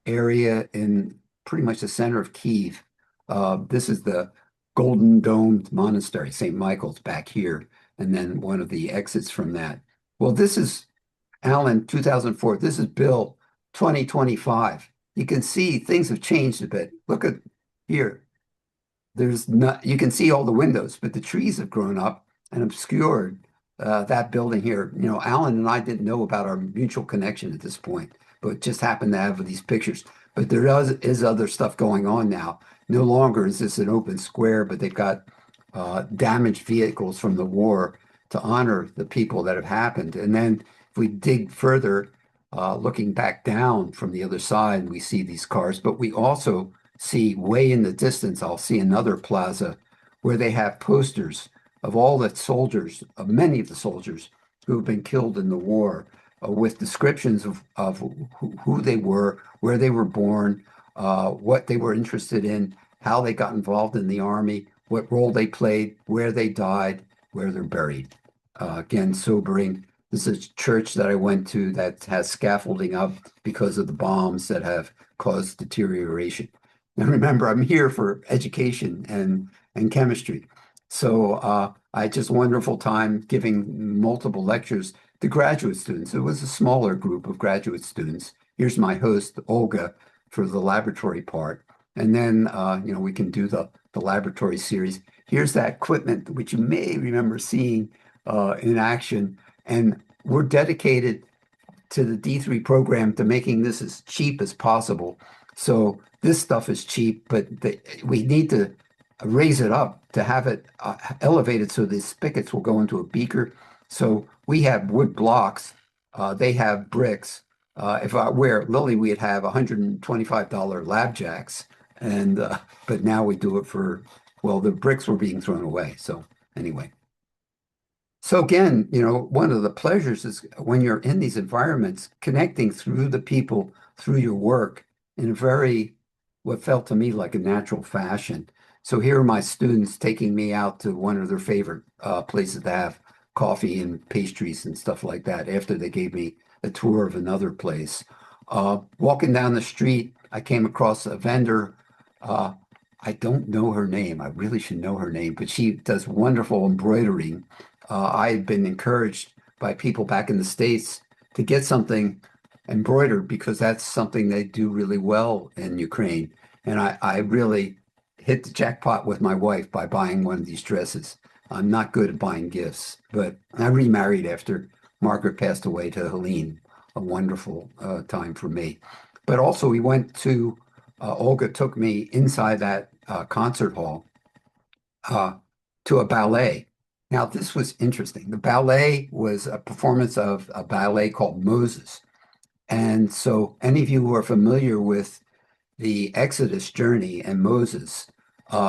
area in pretty much the center of Kyiv. This is the Golden Domed Monastery, St. Michael's back here, and then one of the exits from that. Well, this is Alan, 2004. This is Bill, 2025. You can see things have changed a bit. Look at here. You can see all the windows, but the trees have grown up and obscured that building here. You know, Alan and I didn't know about our mutual connection at this point, but just happened to have these pictures. But there is other stuff going on now. No longer is this an open square, but they've got damaged vehicles from the war to honor the people that have happened. And then if we dig further, looking back down from the other side, we see these cars, but we also see way in the distance, I'll see another plaza where they have posters of all the soldiers, of many of the soldiers who have been killed in the war. with descriptions of who they were, where they were born, what they were interested in, how they got involved in the Army, what role they played, where they died, where they're buried. Again, sobering. This is a church that I went to that has scaffolding up because of the bombs that have caused deterioration. And remember, I'm here for education and chemistry. So I had just a wonderful time giving multiple lectures to graduate students. It was a smaller group of graduate students. Here's my host, Olga, for the laboratory part. And then, we can do the laboratory series. Here's that equipment, which you may remember seeing in action. And we're dedicated to the D3 program to making this as cheap as possible. So this stuff is cheap, but we need to raise it up to have it elevated so the spigots will go into a beaker. So we have wood blocks. They have bricks. If I were Lily, we'd have $125 lab jacks. But now we do it for, well, the bricks were being thrown away. So anyway. So again, one of the pleasures is when you're in these environments, connecting through the people, through your work in a very, what felt to me like a natural fashion. So here are my students taking me out to one of their favorite places to have coffee and pastries and stuff like that after they gave me a tour of another place. Walking down the street, I came across a vendor. I don't know her name. I really should know her name, but she does wonderful embroidering. I had been encouraged by people back in the States to get something embroidered because that's something they do really well in Ukraine. And I really hit the jackpot with my wife by buying one of these dresses. I'm not good at buying gifts, but I remarried after Margaret passed away to Helene, a wonderful time for me. But also we went to, Olga took me inside that concert hall to a ballet. Now, this was interesting. The ballet was a performance of a ballet called Moses. And so any of you who are familiar with the Exodus journey and Moses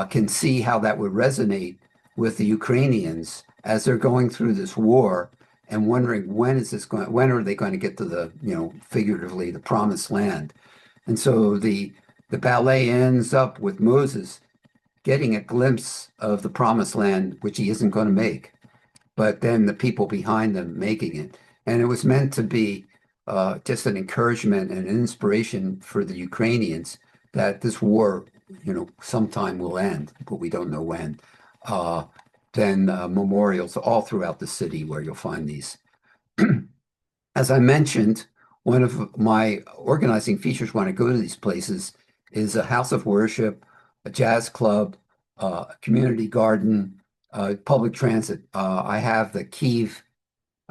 can see how that would resonate with the Ukrainians as they're going through this war and wondering when are they going to get to the, figuratively, the promised land. And so the ballet ends up with Moses getting a glimpse of the promised land, which he isn't going to make, but then the people behind them making it. And it was meant to be just an encouragement and an inspiration for the Ukrainians that this war, sometime will end, but we don't know when. Then memorials all throughout the city where you'll find these. As I mentioned, one of my organizing features when I go to these places is a house of worship, a jazz club, a community garden, public transit. I have the Kyiv,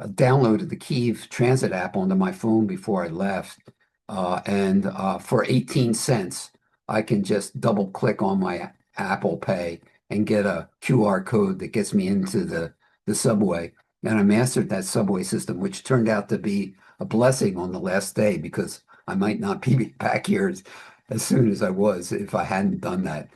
downloaded the Kyiv transit app onto my phone before I left. And for 18 cents, I can just double click on my Apple Pay and get a QR code that gets me into the subway. And I mastered that subway system, which turned out to be a blessing on the last day because I might not be back here as soon as I was if I hadn't done that.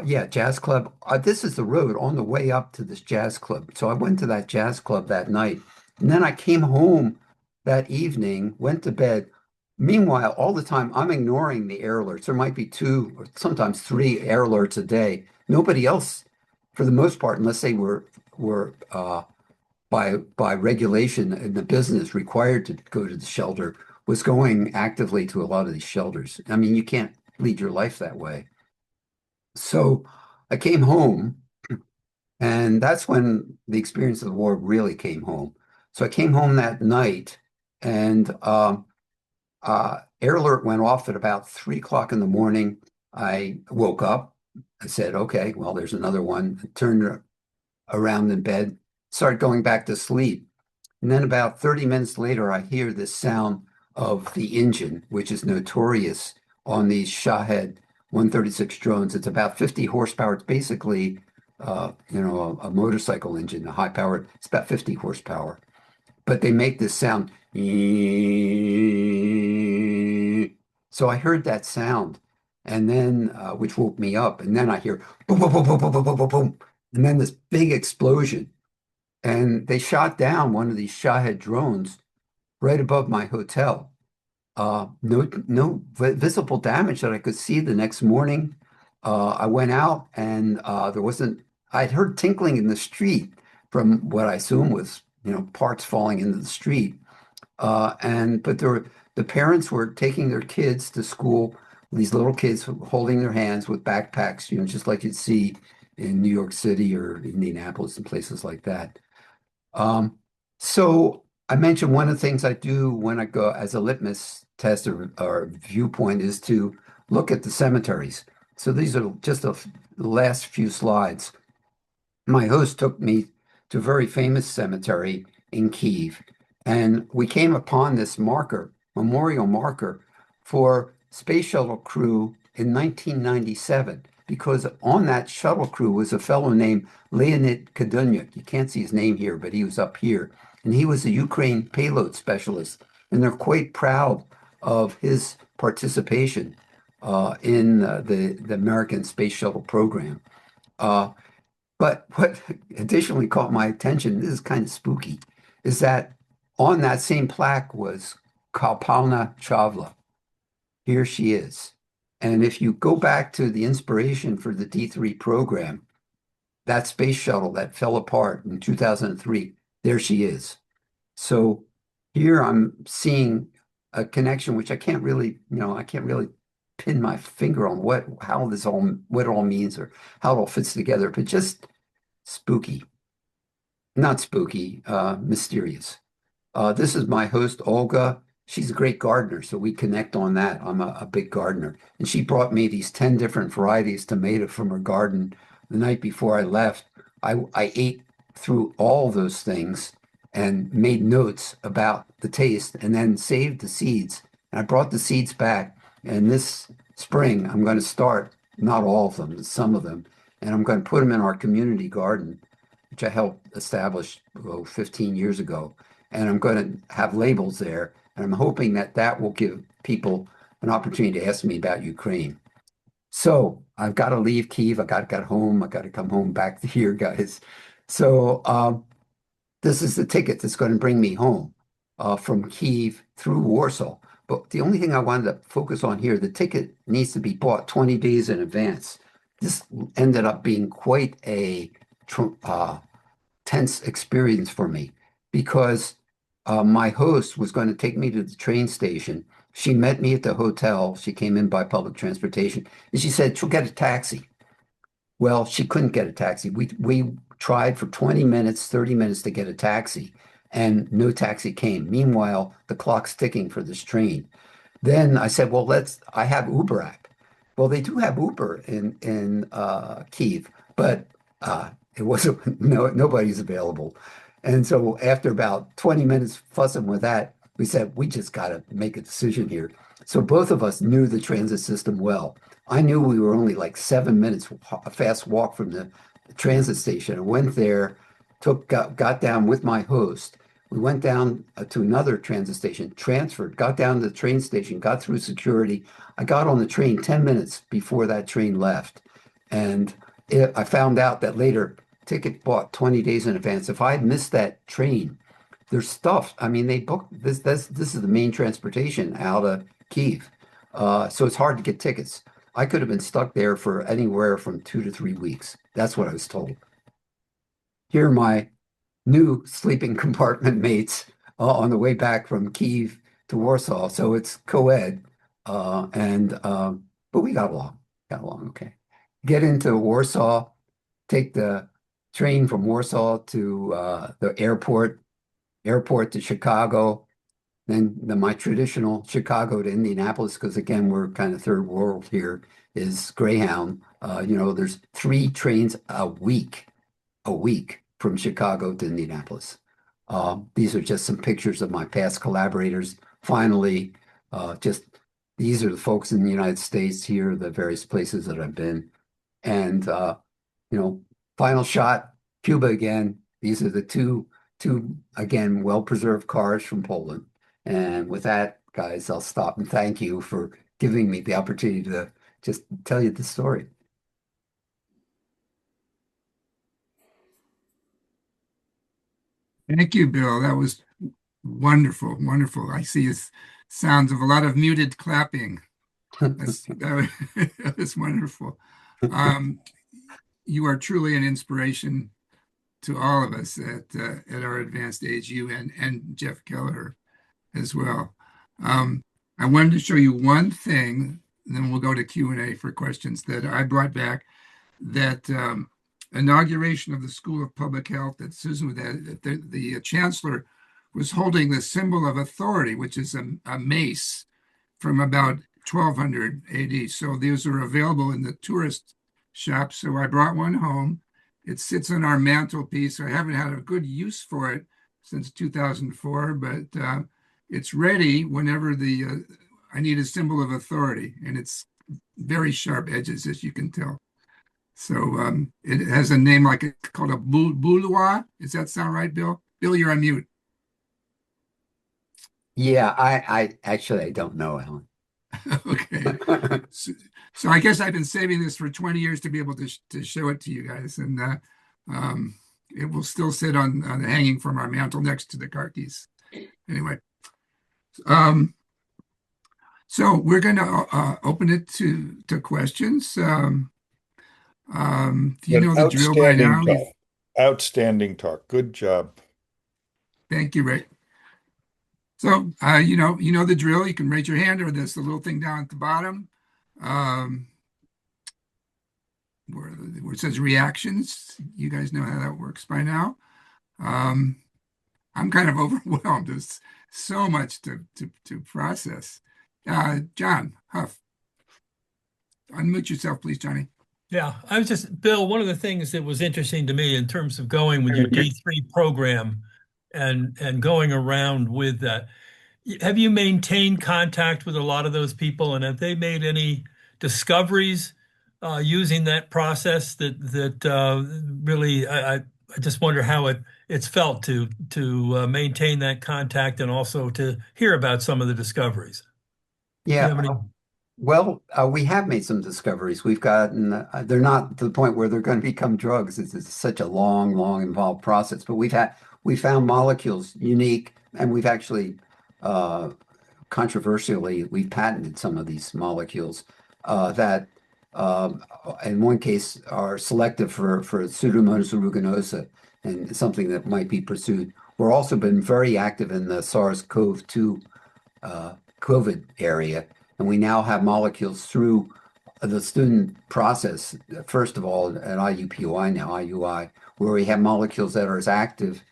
Yeah, jazz club. This is the road on the way up to this jazz club. So I went to that jazz club that night. And then I came home that evening, went to bed. Meanwhile, all the time, I'm ignoring the air alerts. There might be 2 or sometimes 3 air alerts a day. Nobody else, for the most part, unless they were by regulation in the business required to go to the shelter, was going actively to a lot of these shelters. I mean, you can't lead your life that way. So I came home, and that's when the experience of the war really came home. So I came home that night, and air alert went off at about 3 o'clock in the morning. I woke up. I said, okay, well, there's another one. I turned around in bed, started going back to sleep. And then about 30 minutes later, I hear this sound of the engine, which is notorious on these Shahed 136 drones. It's about 50 horsepower. It's basically, a motorcycle engine, a high powered, it's about 50 horsepower. But they make this sound. So I heard that sound, and then, which woke me up. And then I hear boom, boom, boom, boom, boom, boom, boom, boom, boom. And then this big explosion. and they shot down one of these Shahed drones right above my hotel. No visible damage that I could see the next morning. I went out and there wasn't, I'd heard tinkling in the street from what I assume was, parts falling into the street. But the parents were taking their kids to school, these little kids holding their hands with backpacks, just like you'd see in New York City or Indianapolis and places like that. So I mentioned one of the things I do when I go as a litmus test or viewpoint is to look at the cemeteries. So these are just the last few slides. My host took me to a very famous cemetery in Kyiv, and we came upon this memorial marker for space shuttle crew in 1997, because on that shuttle crew was a fellow named Leonid Kadunyuk. You can't see his name here, but he was up here, and he was a Ukraine payload specialist, and they're quite proud of his participation in the American space shuttle program. But what additionally caught my attention, this is kind of spooky, is that on that same plaque was Kalpana Chawla. Here she is. And if you go back to the inspiration for the D3 program, that space shuttle that fell apart in 2003, there she is. So here I'm seeing a connection which I can't really pin my finger on what it all means or how it all fits together, but just spooky. Not spooky, mysterious. This is my host, Olga. She's a great gardener, so we connect on that. I'm a big gardener. And she brought me these 10 different varieties tomato from her garden the night before I left. I ate through all those things and made notes about the taste and then saved the seeds. And I brought the seeds back. And this spring, I'm going to start, not all of them, but some of them, and I'm going to put them in our community garden, which I helped establish 15 years ago. And I'm going to have labels there. And I'm hoping that that will give people an opportunity to ask me about Ukraine. So I've got to leave Kyiv. I got to get home. I got to come home back to here, guys. So this is the ticket that's going to bring me home from Kyiv through Warsaw. But the only thing I wanted to focus on here, the ticket needs to be bought 20 days in advance. This ended up being quite a tense experience for me because my host was going to take me to the train station. She met me at the hotel. She came in by public transportation, and she said she'll get a taxi. Well, she couldn't get a taxi. We tried for 20 minutes, 30 minutes to get a taxi, and no taxi came. Meanwhile, the clock's ticking for this train. Then I said, well, I have Uber app. Well, they do have Uber in Kyiv, but it wasn't, nobody's available. And so after about 20 minutes fussing with that, we said, we just got to make a decision here. So both of us knew the transit system well. I knew we were only like 7 minutes, a fast walk from the transit station. I went there, got down with my host. We went down to another transit station, transferred, got down to the train station, got through security. I got on the train 10 minutes before that train left. And I found out that later, ticket bought 20 days in advance. If I had missed that train, there's stuff. I mean, they booked this. This is the main transportation out of Kyiv. So it's hard to get tickets. I could have been stuck there for anywhere from 2 to 3 weeks. That's what I was told. Here are my new sleeping compartment mates on the way back from Kyiv to Warsaw. So it's co-ed. But we got along okay. Get into Warsaw, take the train from Warsaw to the airport to Chicago, then my traditional Chicago to Indianapolis, because again, we're kind of third world here, is Greyhound. There's 3 trains a week from Chicago to Indianapolis. These are just some pictures of my past collaborators. Finally, these are the folks in the United States here, the various places that I've been. And, final shot, Cuba again. These are the two again, well-preserved cars from Poland. And with that, guys, I'll stop and thank you for giving me the opportunity to just tell you the story. Thank you, Bill. That was wonderful, wonderful. I see sounds of a lot of muted clapping. That was wonderful. Um, you are truly an inspiration to all of us at our advanced age, you and Jeff Keller as well. I wanted to show you one thing, then we'll go to Q&A for questions that I brought back. That inauguration of the School of Public Health that Susan, that the chancellor was holding the symbol of authority, which is a mace from about 1200 AD. So these are available in the tourist shop. So I brought one home. It sits on our mantelpiece. I haven't had a good use for it since 2004, but it's ready whenever I need a symbol of authority, and it's very sharp edges, as you can tell. So it has a name like it's called a bouloir. Does that sound right, Bill? Bill, you're on mute. Yeah, I actually I don't know, Alan. Okay. So I guess I've been saving this for 20 years to be able to show it to you guys, and it will still sit on hanging from our mantle next to the car keys. Anyway, so we're going to open it to questions. You know the drill by now. Outstanding talk. Good job. Thank you, Ray. So you know the drill. You can raise your hand, or there's the little thing down at the bottom, where it says reactions. You guys know how that works by now. I'm kind of overwhelmed. There's so much to process. John Huff, unmute yourself, please, Johnny. Yeah, I was Bill, one of the things that was interesting to me in terms of going with your D3 program and going around with that, have you maintained contact with a lot of those people, and have they made any discoveries using that process that really I just wonder how it's felt to maintain that contact and also to hear about some of the discoveries. Do you Yeah, have any? well, we have made some discoveries. We've gotten, they're not to the point where they're going to become drugs. It's such a long, long involved process. But we found molecules unique, and we've actually, controversially, we've patented some of these molecules that, in one case, are selective for Pseudomonas aeruginosa, and something that might be pursued. We're also been very active in the SARS-CoV-2 COVID area. And we now have molecules through the student process, first of all, at IUPUI now, IUI, where we have molecules that are as active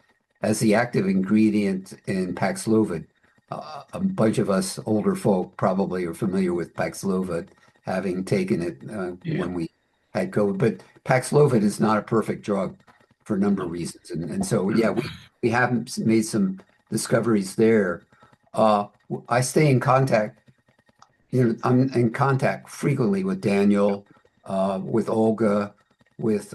as the active ingredient in Paxlovid. A bunch of us older folk probably are familiar with Paxlovid, having taken it when we had COVID. But Paxlovid is not a perfect drug for a number of reasons. And so, yeah, we have made some discoveries there. I stay in contact. I'm in contact frequently with Daniel, with Olga, with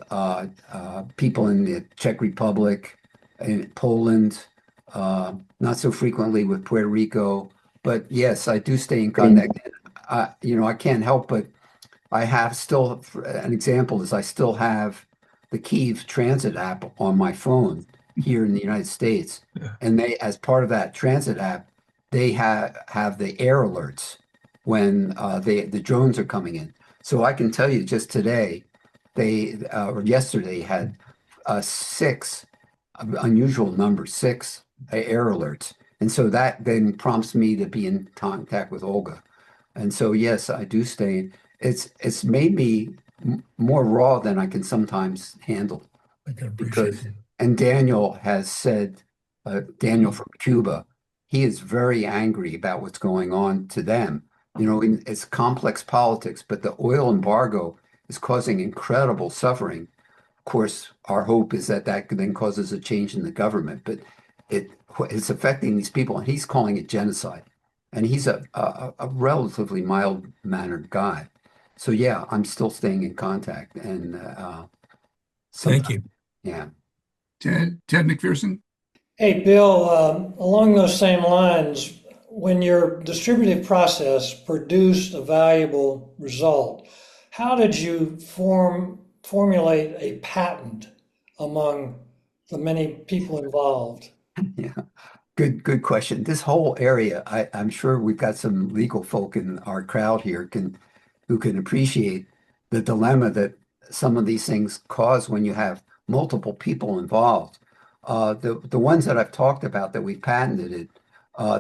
people in the Czech Republic, in Poland, not so frequently with Puerto Rico. But yes, I do stay in contact. I can't help but I have still, an example is I still have the Kyiv transit app on my phone here in the United States. And they, as part of that transit app, they have the air alerts when the drones are coming in. So I can tell you just today, or yesterday had 6 unusual numbers, 6 air alerts. And so that then prompts me to be in contact with Olga. And so, yes, I do stay. It's made me more raw than I can sometimes handle. I can appreciate Because, it. and Daniel has said, Daniel from Cuba, he is very angry about what's going on to them. It's complex politics, but the oil embargo is causing incredible suffering. Of course, our hope is that then causes a change in the government, but it's affecting these people, and he's calling it genocide. And he's a relatively mild-mannered guy. So yeah, I'm still staying in contact, and Thank you. Yeah. Ted McPherson. Hey, Bill, along those same lines, when your distributive process produced a valuable result, how did you formulate a patent among the many people involved? Yeah, good question. This whole area, I'm sure we've got some legal folk in our crowd here who can appreciate the dilemma that some of these things cause when you have multiple people involved. The ones that I've talked about that we've patented,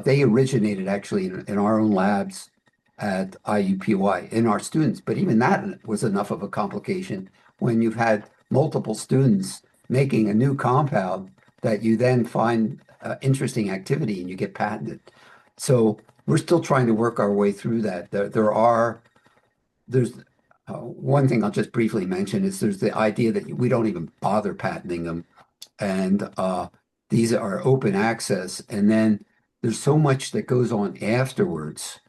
they originated actually in our own labs at IUPUI in our students. But even that was enough of a complication when you've had multiple students making a new compound that you then find interesting activity and you get patented. So we're still trying to work our way through that. There's one thing I'll just briefly mention is there's the idea that we don't even bother patenting them, and these are open access. And then there's so much that goes on afterwards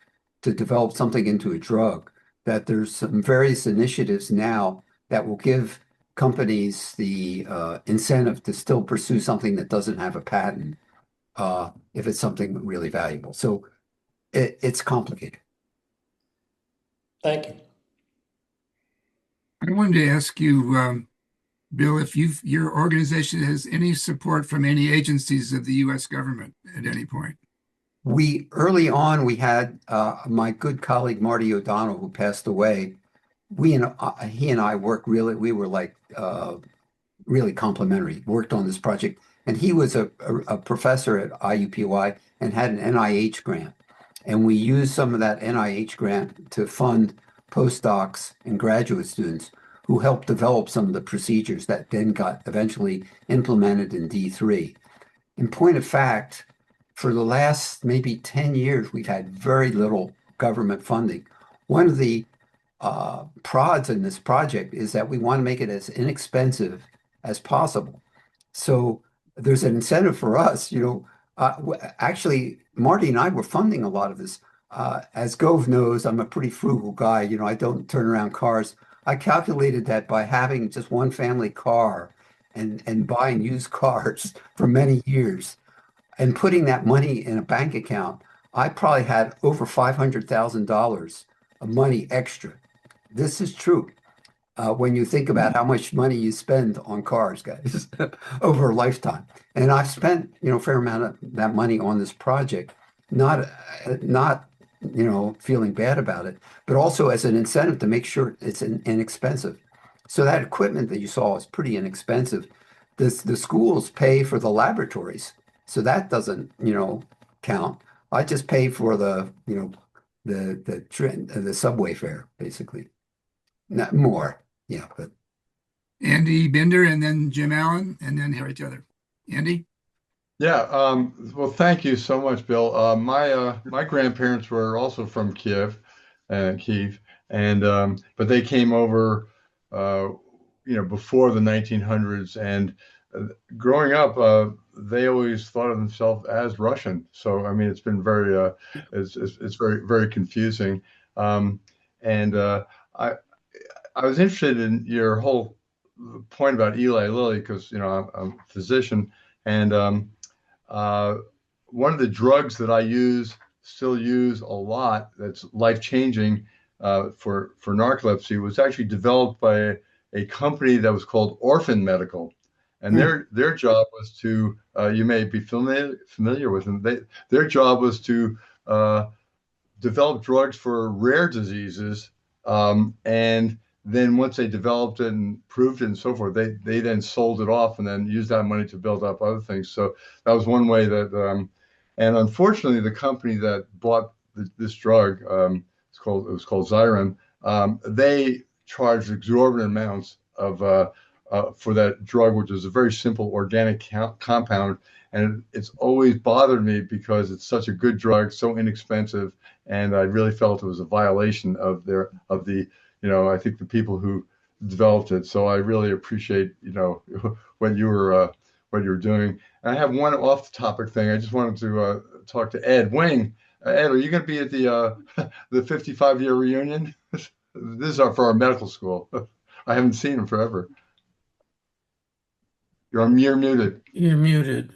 to develop something into a drug that there's some various initiatives now that will give companies the incentive to still pursue something that doesn't have a patent if it's something really valuable. So it's complicated. Thank you. I wanted to ask you, Bill, if your organization has any support from any agencies of the U.S. government at any point. Early on, we had my good colleague Marty O'Donnell, who passed away. He and I worked we were like really complementary, worked on this project. And he was a professor at IUPUI and had an NIH grant. And we used some of that NIH grant to fund postdocs and graduate students who helped develop some of the procedures that then got eventually implemented in D3. In point of fact, for the last maybe 10 years, we've had very little government funding. One of the prods in this project is that we want to make it as inexpensive as possible. So there's an incentive for us, actually, Marty and I were funding a lot of this. As Gove knows, I'm a pretty frugal guy. I don't turn around cars. I calculated that by having just one family car and buying used cars for many years and putting that money in a bank account, I probably had over $500,000 of money extra. This is true. When you think about how much money you spend on cars, guys, over a lifetime. And I've spent, a fair amount of that money on this project, not feeling bad about it, but also as an incentive to make sure it's inexpensive. So that equipment that you saw is pretty inexpensive. The schools pay for the laboratories, so that doesn't, count. I just pay for the subway fare, basically. Not more. Yeah, but Andy Binder and then Jim Allen and then each other. Andy? Yeah, well, thank you so much, Bill. My grandparents were also from Kyiv, and but they came over, before the 1900s, and growing up, they always thought of themselves as Russian. So I mean, it's been very, it's very very confusing, and I was interested in your whole point about Eli Lilly because I'm a physician, and one of the drugs that I still use a lot that's life-changing for narcolepsy was actually developed by a company that was called Orphan Medical, and their job was to you may be familiar with them. Their job was to develop drugs for rare diseases, and then once they developed it and proved it and so forth, they then sold it off and then used that money to build up other things. So that was one way that, and unfortunately, the company that bought this drug, it was called Xyrem. They charged exorbitant amounts of for that drug, which is a very simple organic compound, and it's always bothered me because it's such a good drug, so inexpensive, and I really felt it was a violation of the. I think the people who developed it. So I really appreciate, what you were doing. And I have one off the topic thing. I just wanted to talk to Ed Wing. Ed, are you going to be at the the 55-year reunion? This is for our medical school. I haven't seen him forever. You're muted. You're muted.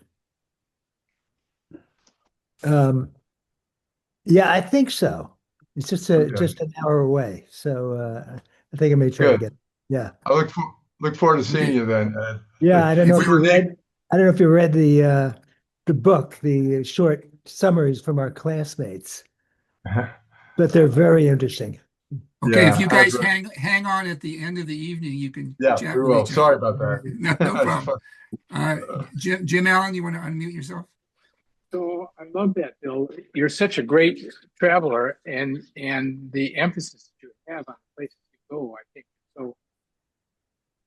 Yeah, I think so. It's just just an hour away, so I think I may try to get. Yeah, I look forward to seeing you then, Ed. Yeah, I don't know if you read the the book, the short summaries from our classmates, but they're very interesting. Okay, if Yeah, you I guys agree. hang on at the end of the evening, you can Yeah, chat we with will. each Sorry other. about that. No problem. Jim Allen, you want to unmute yourself? So I love that, Bill. You're such a great traveler, and the emphasis that you have on places you go, I think, is so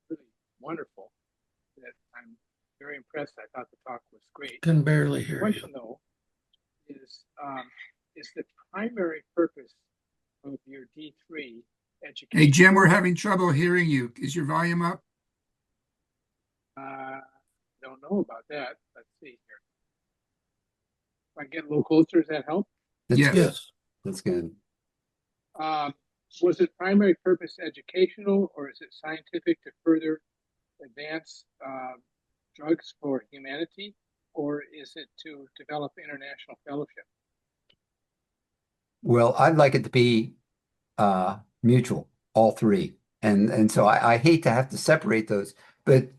really wonderful that I'm very impressed. I thought the talk was great. Can barely The hear question, you. though, is the primary purpose of your D3 education? Hey, Jim, we're having trouble hearing you. Is your volume up? Don't know about that. Let's see here. If I get a little closer, does that help? Yes. Yes. That's good. Was it primary purpose educational, or is it scientific to further advance drugs for humanity, or is it to develop international fellowship? Well, I'd like it to be mutual, all three. And so I hate to have to separate those. But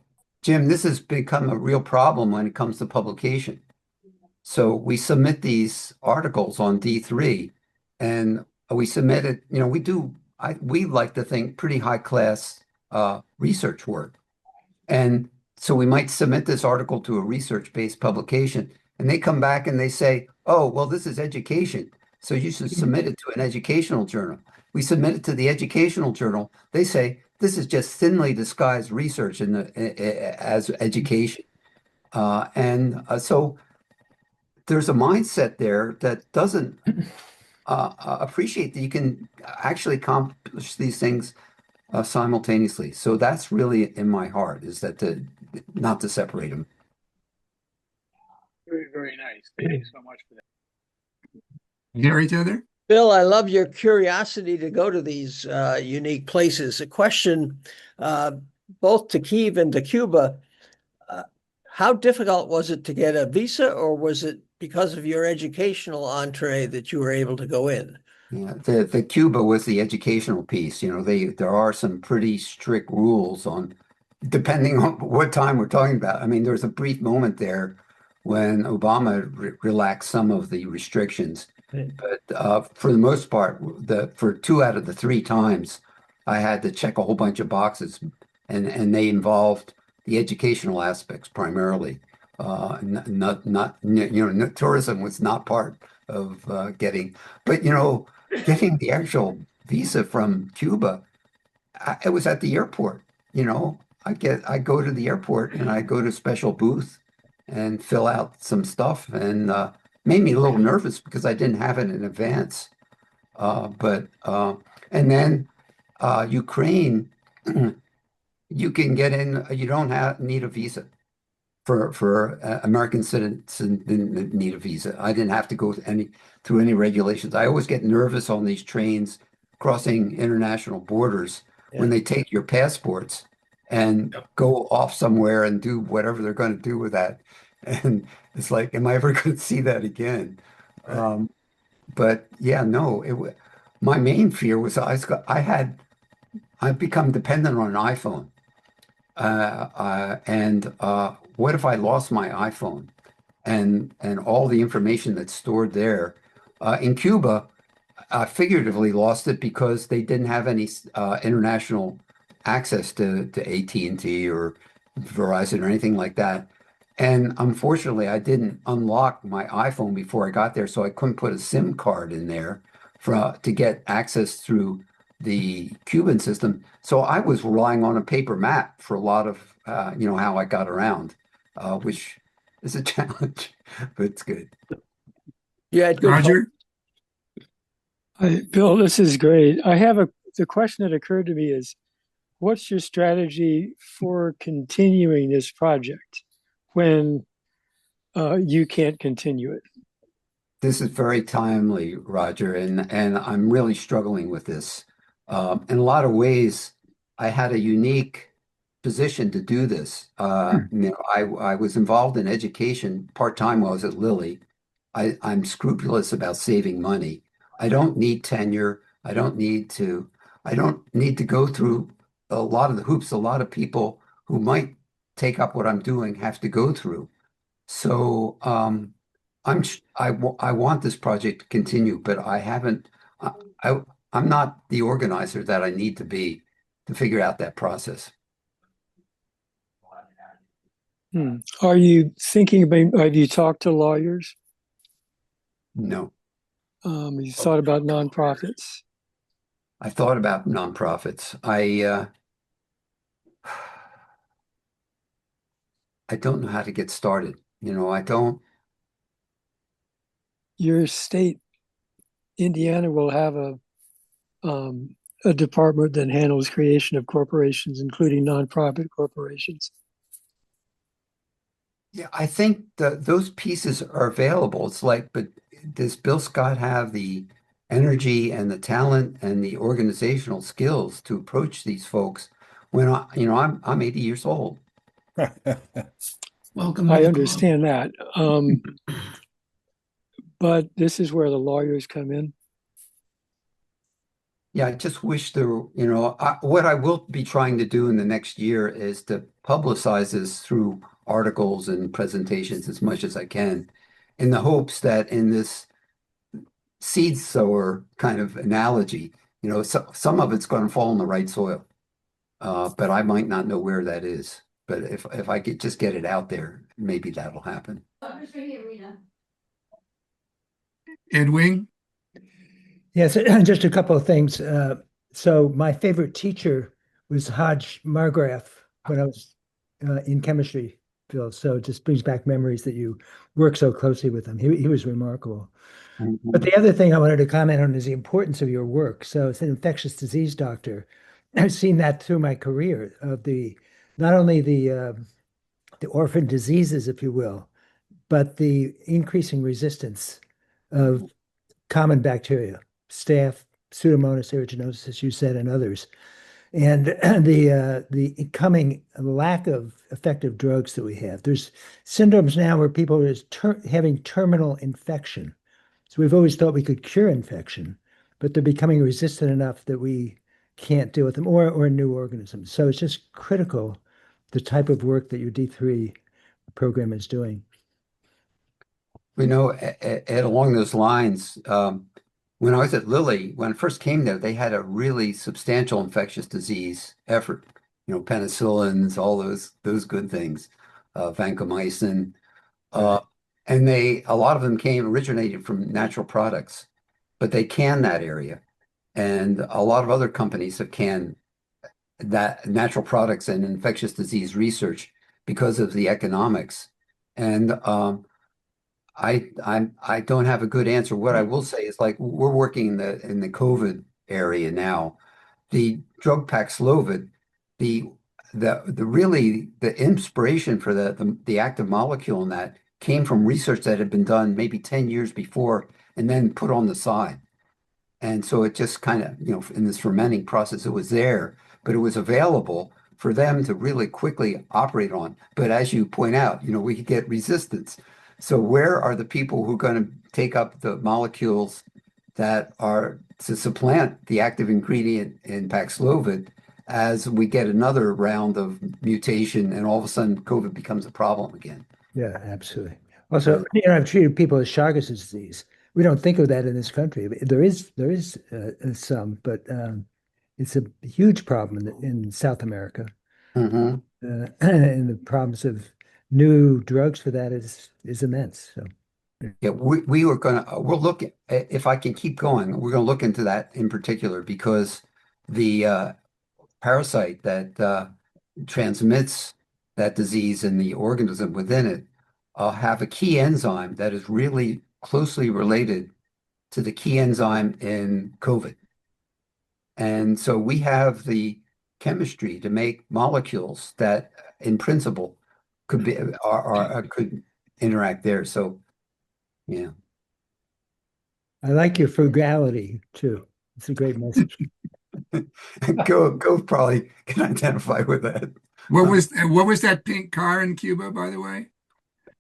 Jim, this has become a real problem when it comes to publication. So we submit these articles on D3 and we submit it, we like to think pretty high class research work. And so we might submit this article to a research-based publication and they come back and they say, oh, well, this is education. So you should submit it to an educational journal. We submit it to the educational journal. They say, this is just thinly disguised research as education. So there's a mindset there that doesn't appreciate that you can actually accomplish these things simultaneously. So that's really in my heart, is that not to separate them. Very, very nice. Thank you so much for that. Gary Tether? Bill, I love your curiosity to go to these unique places. A question both to Kyiv and to Cuba. How difficult was it to get a visa, or was it because of your educational entree that you were able to go in? Yeah, the Cuba was the educational piece. There are some pretty strict rules on, depending on what time we're talking about. I mean, there was a brief moment there when Obama relaxed some of the restrictions. But for the most part, for 2 out of the 3 times, I had to check a whole bunch of boxes, and they involved the educational aspects primarily. Tourism was not part of getting, but getting the actual visa from Cuba, it was at the airport. I go to the airport and I go to a special booth and fill out some stuff, and made me a little nervous because I didn't have it in advance. And then Ukraine, you can get in. You don't need a visa for American citizens. Didn't need a visa. I didn't have to go through any regulations. I always get nervous on these trains crossing international borders when they take your passports and go off somewhere and do whatever they're going to do with that. And it's like, am I ever going to see that again? But yeah, no. My main fear was I've become dependent on an iPhone. And what if I lost my iPhone and all the information that's stored there? In Cuba, I figuratively lost it because they didn't have any international access to AT&T or Verizon or anything like that. And unfortunately, I didn't unlock my iPhone before I got there, so I couldn't put a SIM card in there to get access through the Cuban system. So I was relying on a paper map for a lot of, how I got around, which is a challenge, but it's good. Yeah, good. Roger? Bill, this is great. The question that occurred to me is, what's your strategy for continuing this project when you can't continue it? This is very timely, Roger, and I'm really struggling with this. In a lot of ways, I had a unique position to do this. I was involved in education part-time while I was at Lilly. I'm scrupulous about saving money. I don't need tenure. I don't need to go through a lot of the hoops a lot of people who might take up what I'm doing have to go through. So I want this project to continue, but I haven't. I'm not the organizer that I need to be to figure out that process. Are you thinking about, have you talked to lawyers? No, You thought about nonprofits? I thought about nonprofits. I don't know how to get started. I don't. Your state, Indiana, will have a department that handles creation of corporations, including nonprofit corporations. Yeah, I think those pieces are available. It's like, but does Bill Scott have the energy and the talent and the organizational skills to approach these folks when I'm 80 years old? Welcome to I the understand that. But this is where the lawyers come in. Yeah, I just wish what I will be trying to do in the next year is to publicize this through articles and presentations as much as I can, in the hopes that in this seed sower kind of analogy, some of it's going to fall in the right soil, but I might not know where that is. But if I could just get it out there, maybe that'll happen. Edwin? Yes, just a couple of things. So my favorite teacher was Hodge Margraf when I was in chemistry, Phil. So it just brings back memories that you work so closely with him. He was remarkable. But the other thing I wanted to comment on is the importance of your work. So as an infectious disease doctor, I've seen that through my career of not only the orphan diseases, if you will, but the increasing resistance of common bacteria, staph, Pseudomonas aeruginosus, as you said, and others, and the coming lack of effective drugs that we have. There's syndromes now where people are having terminal infection. So we've always thought we could cure infection, but they're becoming resistant enough that we can't deal with them, or new organisms. So it's just critical, the type of work that your D3 program is doing. Along those lines, when I was at Lilly, when I first came there, they had a really substantial infectious disease effort. Penicillins, all those good things, vancomycin, and a lot of them originated from natural products, but they canned that area, and a lot of other companies have canned that natural products and infectious disease research because of the economics. And I don't have a good answer. What I will say is, like, we're working in the COVID area now. The drug Paxlovid, the inspiration for the active molecule in that came from research that had been done maybe 10 years before and then put on the side. And so it just kind of, in this fermenting process, it was there, but it was available for them to really quickly operate on. But as you point out, we could get resistance. So where are the people who are going to take up the molecules that are to supplant the active ingredient in Paxlovid as we get another round of mutation and all of a sudden COVID becomes a problem again? Yeah, absolutely. Also, I've treated people with Chagas disease. We don't think of that in this country. There is some, but it's a huge problem in South America. Mm-hmm. And the problems of new drugs for that is immense. So. Yeah, we'll look at, if I can keep going, we're going to look into that in particular because the parasite that transmits that disease in the organism within it have a key enzyme that is really closely related to the key enzyme in COVID. And so we have the chemistry to make molecules that in principle could interact there. So yeah. I like your frugality too. It's a great message. Go probably can identify with that. What was that pink car in Cuba, by the way?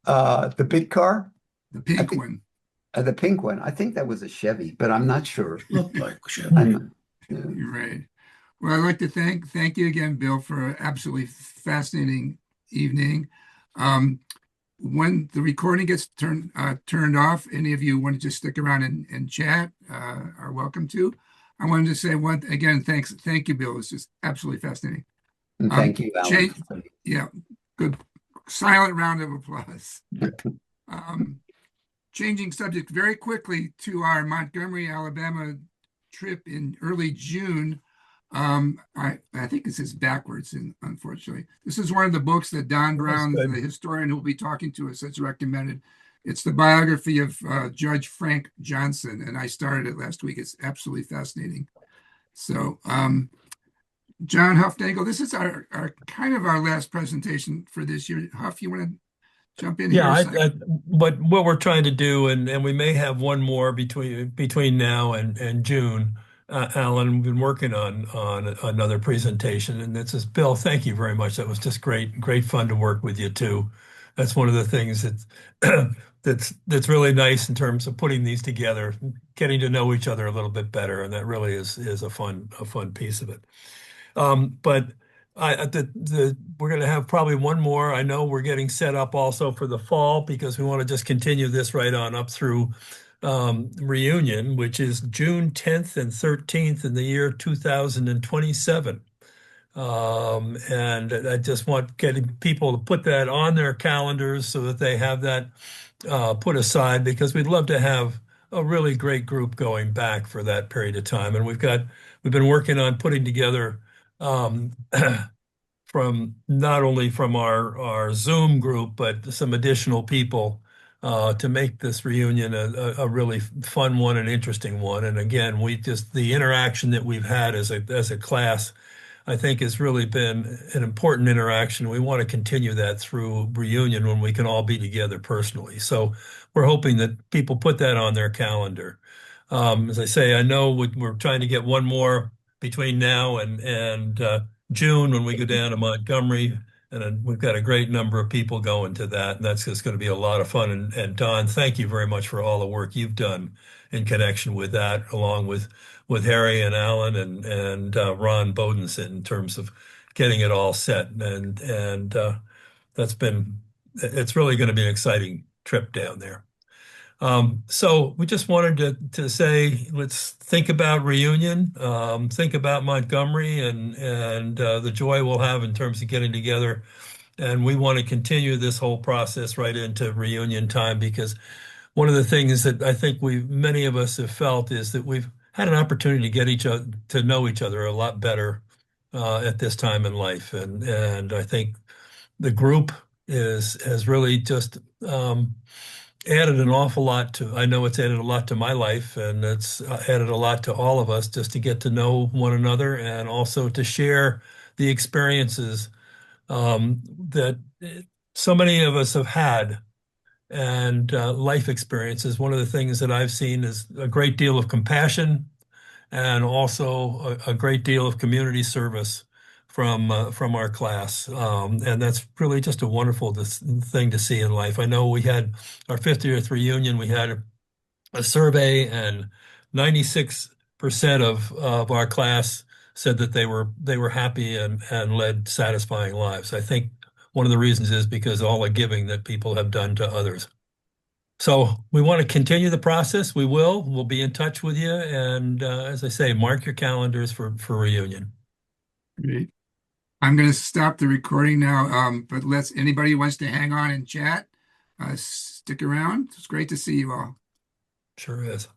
The big car? The pink one. The pink one. I think that was a Chevy, but I'm not sure. Looked like Chevy. You're right. Well, I'd like to thank you again, Bill, for an absolutely fascinating evening. when the recording gets turned off, any of you want to just stick around and chat are welcome to. I wanted to say thank you, Bill. It's just absolutely fascinating. And thank you, Alan. Yeah, good. Silent round of applause. Changing subject very quickly to our Montgomery, Alabama trip in early June. I think this is backwards, unfortunately. This is one of the books that Don Brown, the historian who will be talking to us, has recommended. It's the biography of Judge Frank Johnson, and I started it last week. It's absolutely fascinating. So, John Huffnagel, this is our kind of our last presentation for this year. Huff, you want to jump in here? Yeah, what we're trying to do, and we may have one more between now and June. Alan, we've been working on another presentation, and this is Bill. Thank you very much. That was just great fun to work with you too. That's one of the things that's really nice in terms of putting these together, getting to know each other a little bit better, and that really is a fun piece of it. But we're going to have probably one more. I know we're getting set up also for the fall because we want to just continue this right on up through reunion, which is June 10th and 13th in the year 2027. And I just want getting people to put that on their calendars so that they have that put aside, because we'd love to have a really great group going back for that period of time. And we've been working on putting together from not only from our Zoom group, but some additional people to make this reunion a really fun one and interesting one. And again, the interaction that we've had as a class, I think has really been an important interaction. We want to continue that through reunion when we can all be together personally. So we're hoping that people put that on their calendar. As I say, I know we're trying to get one more between now and June when we go down to Montgomery, and we've got a great number of people going to that, and that's just going to be a lot of fun. And Don, thank you very much for all the work you've done in connection with that, along with Harry and Alan and Ron Bodenson in terms of getting it all set. And it's really going to be an exciting trip down there. So we just wanted to say, let's think about reunion, think about Montgomery and the joy we'll have in terms of getting together. And we want to continue this whole process right into reunion time, because one of the things that I think many of us have felt is that we've had an opportunity to know each other a lot better at this time in life. And I think the group has really just added an awful lot I know it's added a lot to my life, and it's added a lot to all of us just to get to know one another and also to share the experiences that so many of us have had, and life experiences. One of the things that I've seen is a great deal of compassion and also a great deal of community service from our class. And that's really just a wonderful thing to see in life. I know we had our 50th reunion, we had a survey, and 96% of our class said that they were happy and led satisfying lives. I think one of the reasons is because all the giving that people have done to others. So we want to continue the process. We'll be in touch with you. And as I say, mark your calendars for reunion. Great. I'm going to stop the recording now, but anybody who wants to hang on and chat, stick around. It's great to see you all. Sure is.